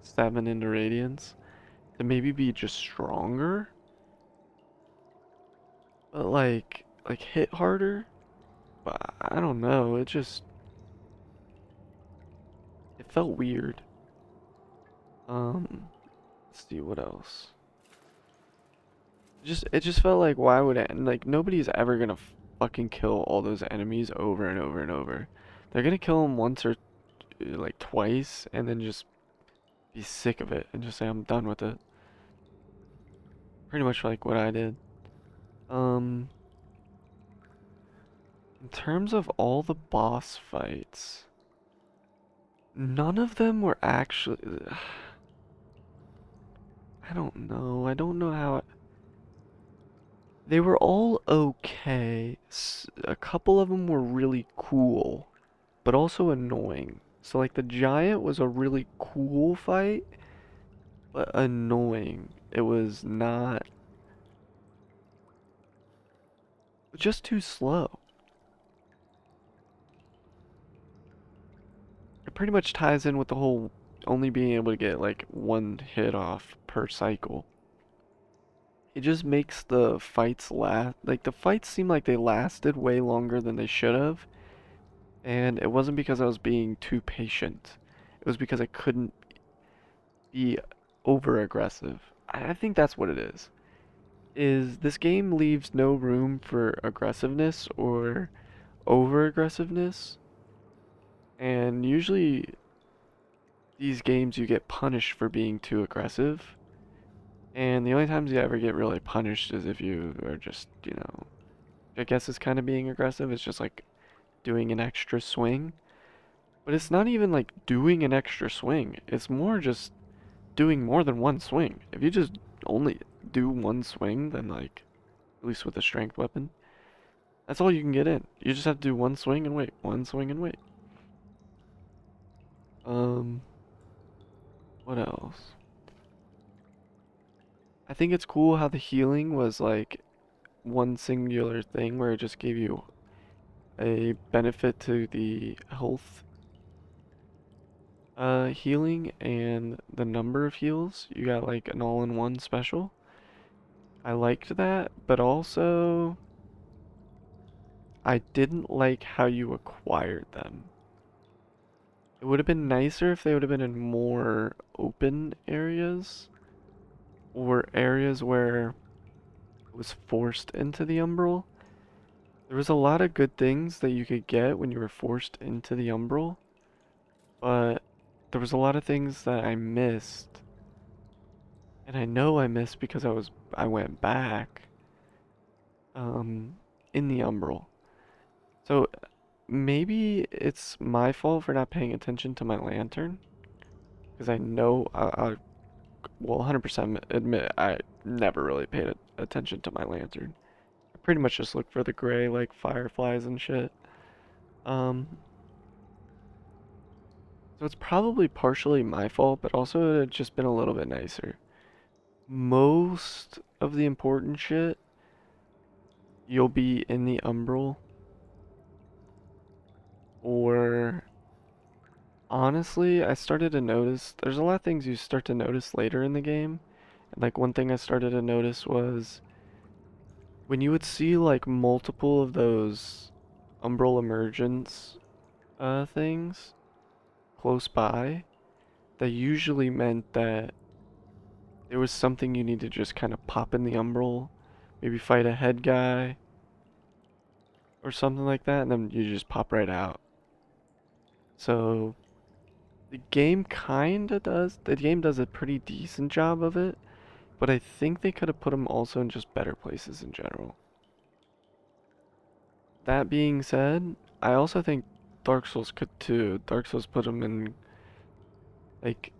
7 into Radiance to maybe be just stronger, but like hit harder. But I don't know, it felt weird. Let's see what else. It just felt like, why would it, like, nobody's ever gonna fucking kill all those enemies over and over and over. They're gonna kill them once or like twice and then just be sick of it and just say I'm done with it. Pretty much like what I did. Um, in terms of all the boss fights, none of them were actually. I don't know. I don't know how. They were all okay. A couple of them were really cool, but also annoying. So like the giant was a really cool fight, but annoying. It was not, just too slow. It pretty much ties in with the whole only being able to get like one hit off per cycle. It just makes the fights last, like the fights seem like they lasted way longer than they should have, and it wasn't because I was being too patient. It was because I couldn't be over aggressive. I think that's what it is. Is this game leaves no room for aggressiveness or over aggressiveness, and usually these games you get punished for being too aggressive. And the only times you ever get really punished is if you are just, I guess it's kind of being aggressive. It's just like doing an extra swing. But it's not even like doing an extra swing. It's more just doing more than one swing. If you just only do one swing, then like, at least with a strength weapon, that's all you can get in. You just have to do one swing and wait, one swing and wait. Um, what else? I think it's cool how the healing was like one singular thing where it just gave you a benefit to the health healing and the number of heals. You got like an all-in-one special. I liked that, but also I didn't like how you acquired them. It would have been nicer if they would have been in more open areas or areas where it was forced into the Umbral. There was a lot of good things that you could get when you were forced into the Umbral, but there was a lot of things that I missed. And I know I missed because I went back in the Umbral. So maybe it's my fault for not paying attention to my lantern, because I know I will 100% admit I never really paid attention to my lantern. I pretty much just looked for the gray like fireflies and shit. Um, so it's probably partially my fault, but also it had just been a little bit nicer. Most of the important shit you'll be in the Umbral, or honestly, I started to notice there's a lot of things you start to notice later in the game. And like one thing I started to notice was when you would see like multiple of those Umbral emergence things close by, that usually meant that there was something you need to just kind of pop in the Umbral, maybe fight a head guy or something like that, and then you just pop right out. So the game does a pretty decent job of it, but I think they could have put them also in just better places in general. That being said, I also think Dark Souls could too. Dark Souls put them in, like,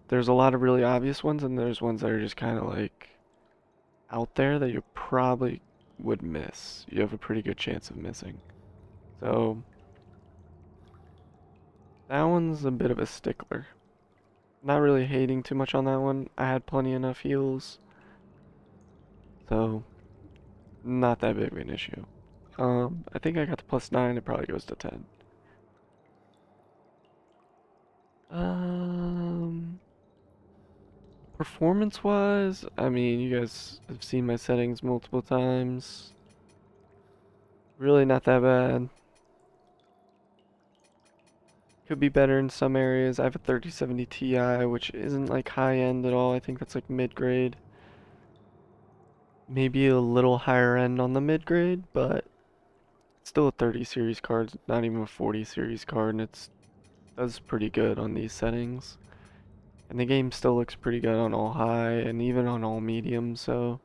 there's a lot of really obvious ones, and there's ones that are just kind of like out there that you probably would miss. You have a pretty good chance of missing. So That one's a bit of a stickler. Not really hating too much on that one. I had plenty enough heals. So, not that big of an issue. I think I got the +9, it probably goes to 10. Um, Performance-wise, I mean, you guys have seen my settings multiple times. Really not that bad. Could be better in some areas. I have a 3070 Ti, which isn't like high-end at all. I think that's like mid-grade. Maybe a little higher end on the mid-grade, but it's still a 30 series card, not even a 40 series card, and it does pretty good on these settings. And the game still looks pretty good on all high and even on all medium, so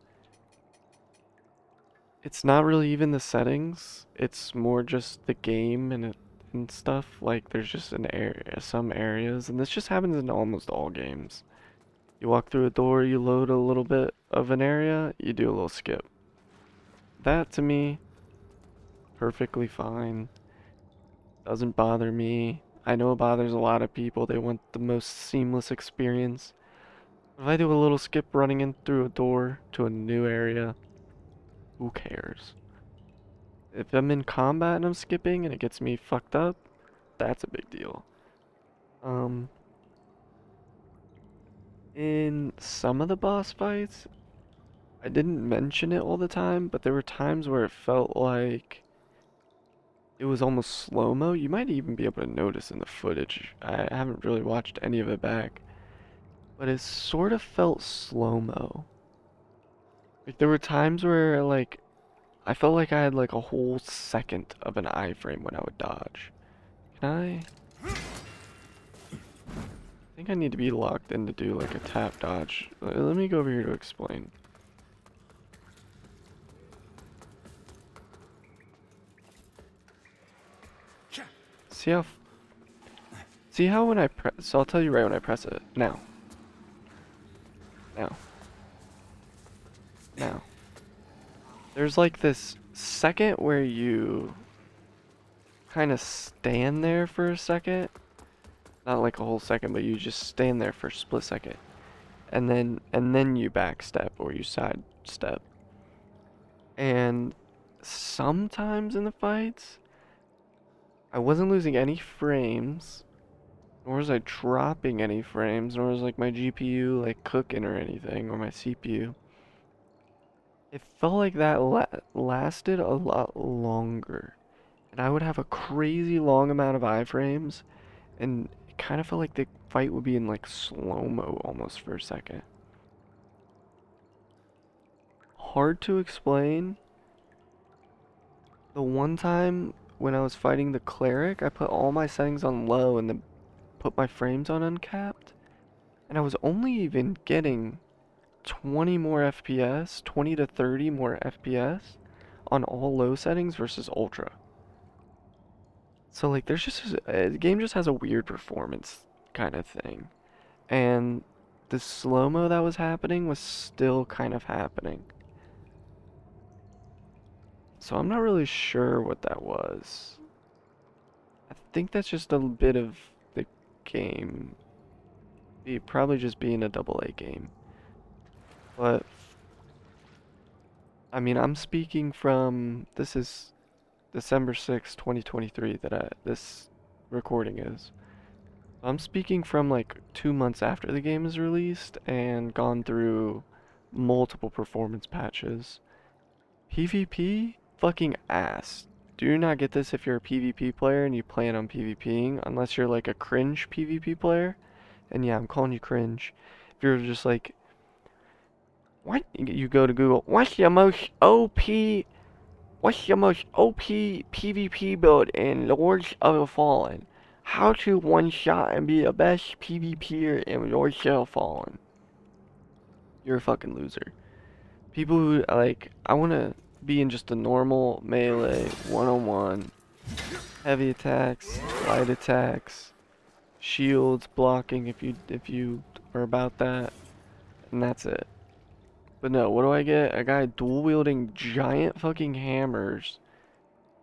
it's not really even the settings, it's more just the game and stuff. Like there's just an area, some areas, and this just happens in almost all games. You walk through a door, you load a little bit of an area, you do a little skip. That to me, perfectly fine. Doesn't bother me. I know it bothers a lot of people. They want the most seamless experience. If I do a little skip running in through a door to a new area, who cares? If I'm in combat and I'm skipping and it gets me fucked up, that's a big deal. In some of the boss fights, I didn't mention it all the time, but there were times where it felt like it was almost slow-mo. You might even be able to notice in the footage. I haven't really watched any of it back, but it sort of felt slow-mo. Like there were times where like I felt like I had like a whole second of an iframe when I would dodge. Can I? I think I need to be locked in to do like a tap dodge. Let me go over here to explain. See how? See how when I press? So I'll tell you right when I press it. Now. Now. Now. There's like this second where you kind of stand there for a second. Not like a whole second, but you just stand there for a split second. And then you backstep or you sidestep. And sometimes in the fights, I wasn't losing any frames, nor was I dropping any frames, nor was like my GPU like cooking or anything, or my CPU. It felt like that lasted a lot longer. And I would have a crazy long amount of iframes, and it kind of felt like the fight would be in like slow-mo almost for a second. Hard to explain. The one time when I was fighting the cleric, I put all my settings on low and then put my frames on uncapped, and I was only even getting 20 more FPS, 20 to 30 more FPS on all low settings versus ultra. So like there's just the game just has a weird performance kind of thing. And the slow-mo that was happening was still kind of happening. So I'm not really sure what that was. I think that's just a bit of the game. Probably just being a AA game. But I mean, I'm speaking from, this is December 6th, 2023 that this recording is. I'm speaking from like 2 months after the game is released and gone through multiple performance patches. PvP? Fucking ass. Do not get this if you're a PvP player and you plan on PvPing, unless you're like a cringe PvP player. And yeah, I'm calling you cringe. If you're just like, what? You go to Google, what's the most OP PvP build in Lords of the Fallen? How to one-shot and be the best PvPer in Lords of the Fallen. You're a fucking loser. People who, like, I want to be in just a normal melee, one-on-one, heavy attacks, light attacks, shields, blocking if you are about that, and that's it. But no, what do I get? A guy dual wielding giant fucking hammers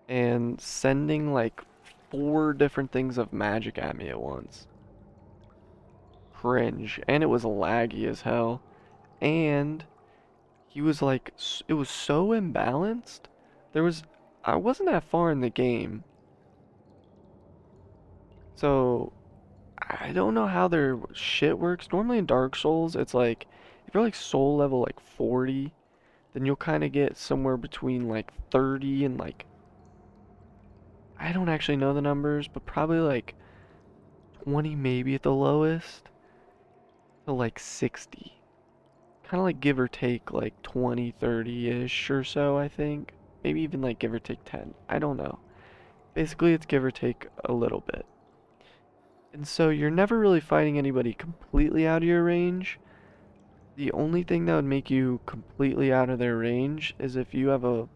and sending like 4 different things of magic at me at once. Cringe. And it was laggy as hell. And he was like, it was so imbalanced. I wasn't that far in the game. So, I don't know how their shit works. Normally in Dark Souls, it's like, if you're like soul level like 40, then you'll kind of get somewhere between like 30 and like, I don't actually know the numbers, but probably like 20 maybe at the lowest to like 60. Kind of like give or take like 20, 30-ish or so, I think. Maybe even like give or take 10. I don't know. Basically, it's give or take a little bit. And so you're never really fighting anybody completely out of your range. The only thing that would make you completely out of their range is if you have a...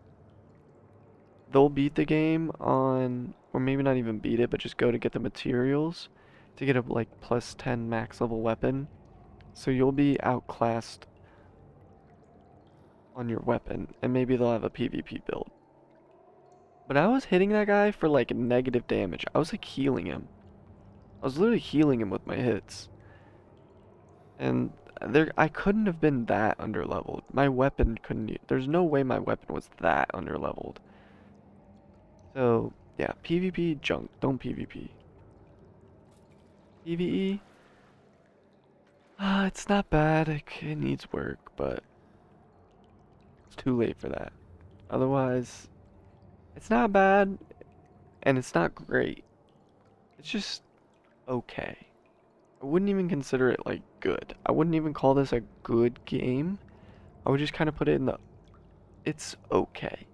They'll beat the game on... Or maybe not even beat it, but just go to get the materials to get a like plus 10 max level weapon. So you'll be outclassed on your weapon, and maybe they'll have a PvP build. But I was hitting that guy for like negative damage. I was like healing him. I was literally healing him with my hits. And I couldn't have been that underleveled. My weapon couldn't, there's no way my weapon was that underleveled. So, yeah, PvP junk, don't PvP. PvE? It's not bad, it needs work, but it's too late for that. Otherwise, it's not bad, and it's not great. It's just okay. I wouldn't even consider it like good. I wouldn't even call this a good game. I would just kind of put it in the it's okay.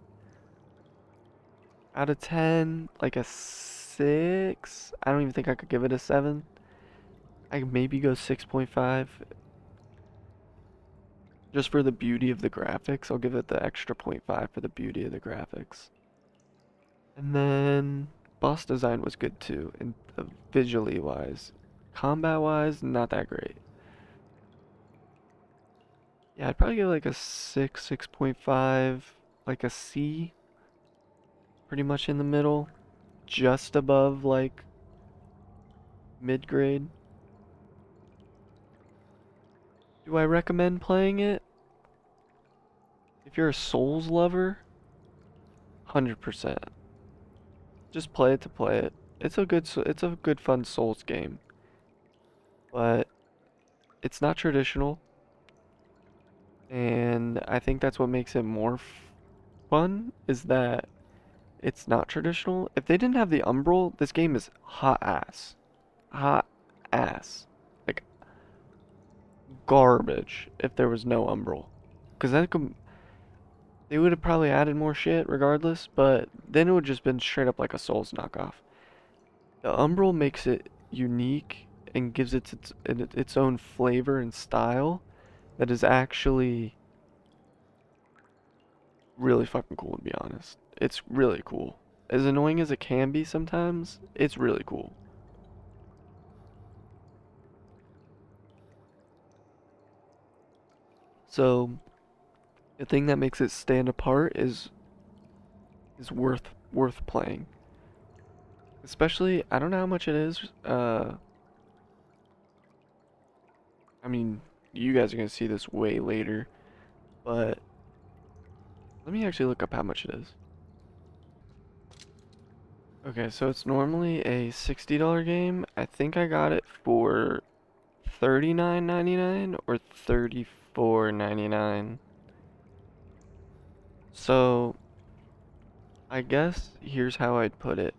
Out of 10, like a 6. I don't even think I could give it a 7. I could maybe go 6.5. Just for the beauty of the graphics. I'll give it the extra 0.5 for the beauty of the graphics. And then boss design was good too, and visually wise. Combat wise, not that great. Yeah, I'd probably give like a 6, 6.5, like a C. Pretty much in the middle. Just above like mid-grade. Do I recommend playing it? If you're a Souls lover, 100%. Just play it to play it. It's a good fun Souls game. But it's not traditional. And I think that's what makes it more fun, is that it's not traditional. If they didn't have the Umbral, this game is hot ass. Hot ass. Like, garbage if there was no Umbral. Because then they would have probably added more shit regardless, but then it would just been straight up like a Souls knockoff. The Umbral makes it unique and gives it its own flavor and style that is actually really fucking cool, to be honest. It's really cool. As annoying as it can be sometimes, it's really cool. So, the thing that makes it stand apart is worth playing. Especially, I don't know how much it is. I mean, you guys are gonna see this way later, but let me actually look up how much it is. Okay, so it's normally a $60 game. I think I got it for $39.99 or $34.99. So, I guess here's how I'd put it.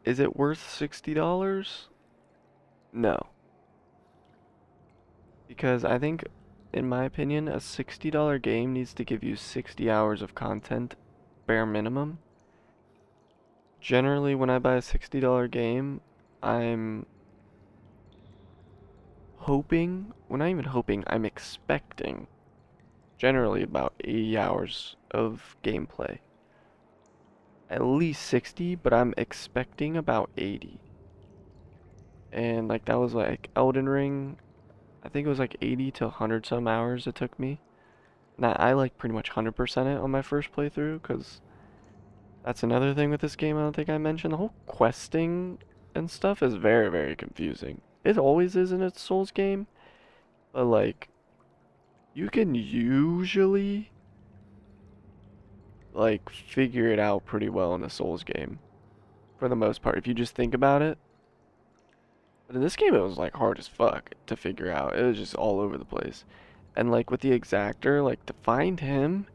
Is it worth $60? No. Because I think, in my opinion, a $60 game needs to give you 60 hours of content, bare minimum. Generally, when I buy a $60 game, I'm hoping, well, not even hoping, I'm expecting generally about 80 hours of gameplay. At least 60, but I'm expecting about 80. And like that was like Elden Ring, I think it was like 80 to 100 some hours it took me. Now I like pretty much 100% it on my first playthrough, because That's another thing with this game I don't think I mentioned. The whole questing and stuff is very, very confusing. It always is in a Souls game, but like you can usually like figure it out pretty well in a Souls game for the most part if you just think about it. But in this game it was like hard as fuck to figure out. It was just all over the place. And like with the exactor, like to find him,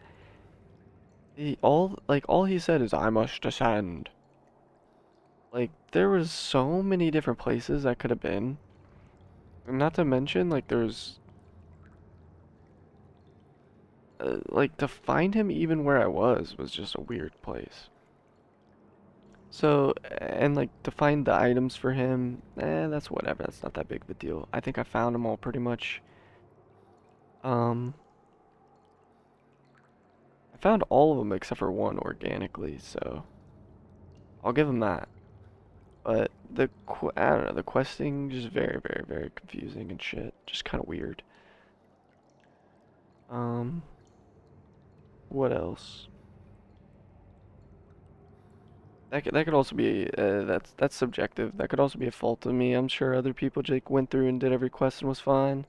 all he said is I must ascend. Like there was so many different places I could have been. And not to mention like there's like to find him even where I was just a weird place. So, and like to find the items for him, that's whatever. That's not that big of a deal. I think I found them all pretty much. Um, I found all of them except for one organically, so I'll give him that. But I don't know, the questing just very, very, very confusing and shit. Just kind of weird. Um, what else? That could also be that's subjective. That could also be a fault of me. I'm sure other people Jake went through and did every quest and was fine.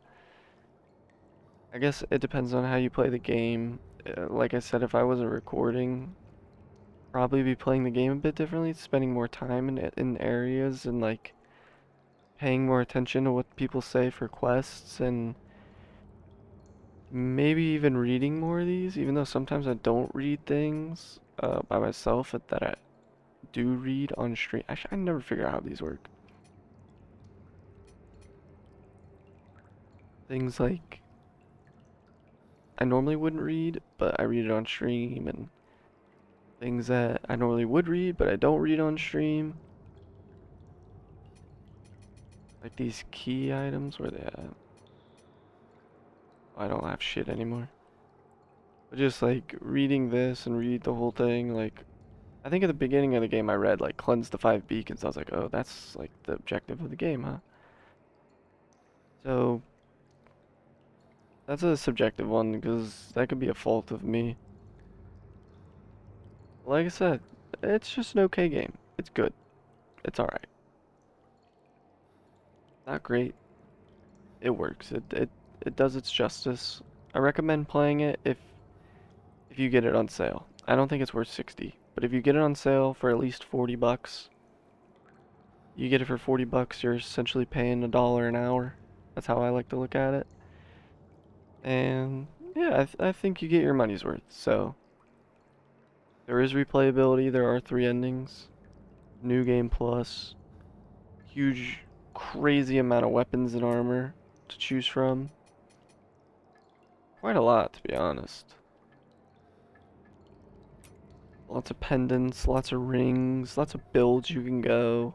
I guess it depends on how you play the game. Like I said, if I wasn't recording, probably be playing the game a bit differently, spending more time in areas and like paying more attention to what people say for quests and maybe even reading more of these, even though sometimes I don't read things by myself that I do read on stream. Actually, I never figure out how these work. Things like I normally wouldn't read, but I read it on stream, and things that I normally would read, but I don't read on stream. Like these key items, where they at? I don't have shit anymore. But just like reading this and read the whole thing, like I think at the beginning of the game I read like cleanse the 5 beacons. I was like, oh, that's like the objective of the game, huh? So that's a subjective one because that could be a fault of me. Like I said, it's just an okay game. It's good. It's alright. Not great. It works. It does its justice. I recommend playing it if you get it on sale. I don't think it's worth 60, but if you get it on sale for at least 40 bucks, you get it for 40 bucks, you're essentially paying $1 an hour. That's how I like to look at it. And yeah, I think you get your money's worth. So there is replayability. There are 3 endings. New game plus. Huge, crazy amount of weapons and armor to choose from. Quite a lot, to be honest. Lots of pendants, lots of rings, lots of builds you can go.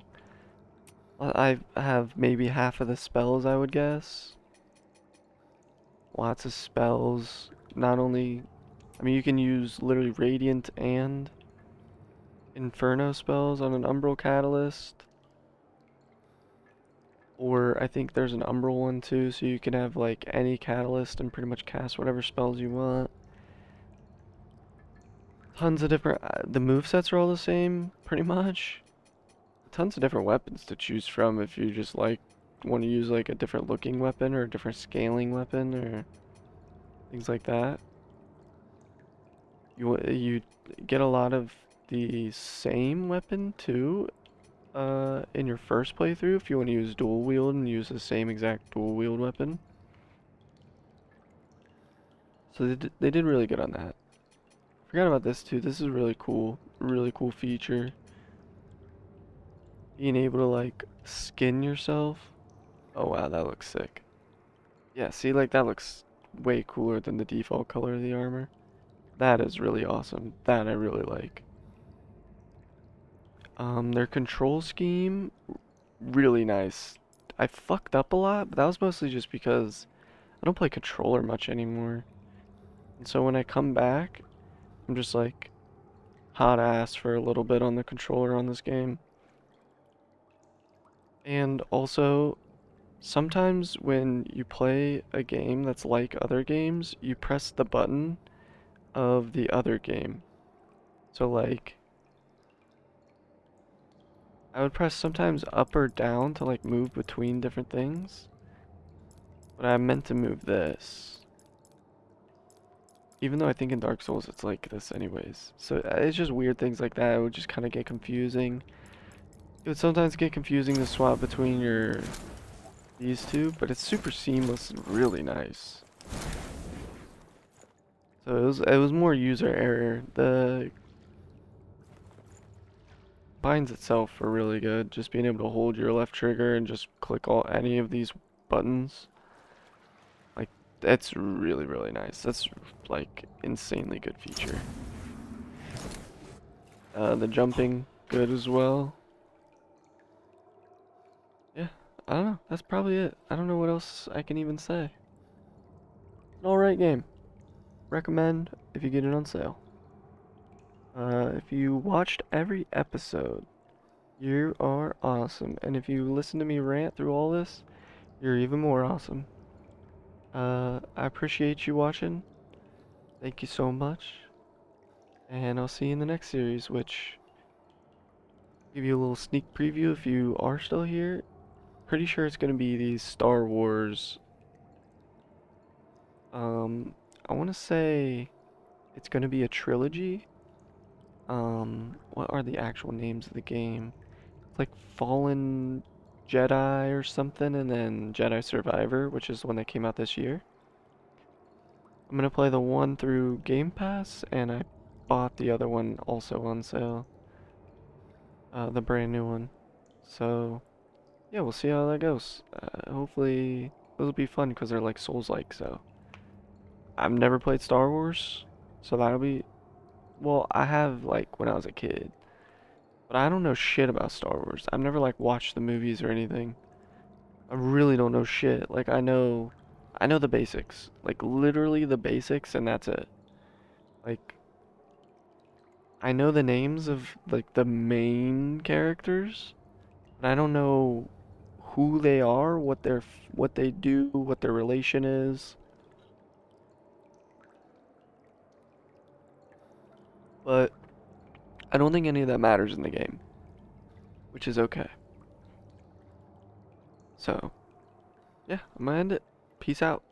I have maybe half of the spells, I would guess. Lots of spells. Not only, I mean, you can use literally Radiant and Inferno spells on an Umbral Catalyst. Or I think there's an Umbral one too, so you can have like any Catalyst and pretty much cast whatever spells you want. Tons of different, the movesets are all the same, pretty much. Tons of different weapons to choose from if you just like want to use like a different looking weapon or a different scaling weapon or things like that. You get a lot of the same weapon too in your first playthrough if you want to use dual wield and use the same exact dual wield weapon. So they did really good on that. Forgot about this too. This is really cool feature. Being able to like skin yourself. Oh wow, that looks sick. Yeah, see, like that looks way cooler than the default color of the armor. That is really awesome. That I really like. Their control scheme, really nice. I fucked up a lot, but that was mostly just because I don't play controller much anymore. And so when I come back, I'm just like hot ass for a little bit on the controller on this game. And also, sometimes when you play a game that's like other games, you press the button of the other game. So like, I would press sometimes up or down to like move between different things. But I meant to move this. Even though I think in Dark Souls it's like this anyways. So it's just weird things like that. It would just kind of get confusing. It would sometimes get confusing to swap between these two, but it's super seamless and really nice. So it was more user error. The binds itself are really good. Just being able to hold your left trigger and just click any of these buttons. Like that's really, really nice. That's like insanely good feature. The jumping good as well. Yeah, I don't know. That's probably it. I don't know what else I can even say. An alright game. Recommend if you get it on sale. If you watched every episode, you are awesome. And if you listen to me rant through all this, you're even more awesome. I appreciate you watching. Thank you so much. And I'll see you in the next series, which give you a little sneak preview if you are still here. Pretty sure it's gonna be these Star Wars. I want to say it's gonna be a trilogy. What are the actual names of the game? It's like Fallen Jedi or something, and then Jedi Survivor, which is the one that came out this year. I'm gonna play the one through Game Pass, and I bought the other one also on sale. The brand new one. So, yeah, we'll see how that goes. Hopefully, those will be fun because they're like Souls-like, so. I've never played Star Wars, so that'll be. Well, I have like when I was a kid, but I don't know shit about Star Wars. I've never like watched the movies or anything. I really don't know shit. Like I know the basics, like literally the basics, and that's it. Like I know the names of like the main characters, but I don't know who they are, what they do, what their relation is. But I don't think any of that matters in the game, which is okay. So, yeah, I'm gonna end it. Peace out.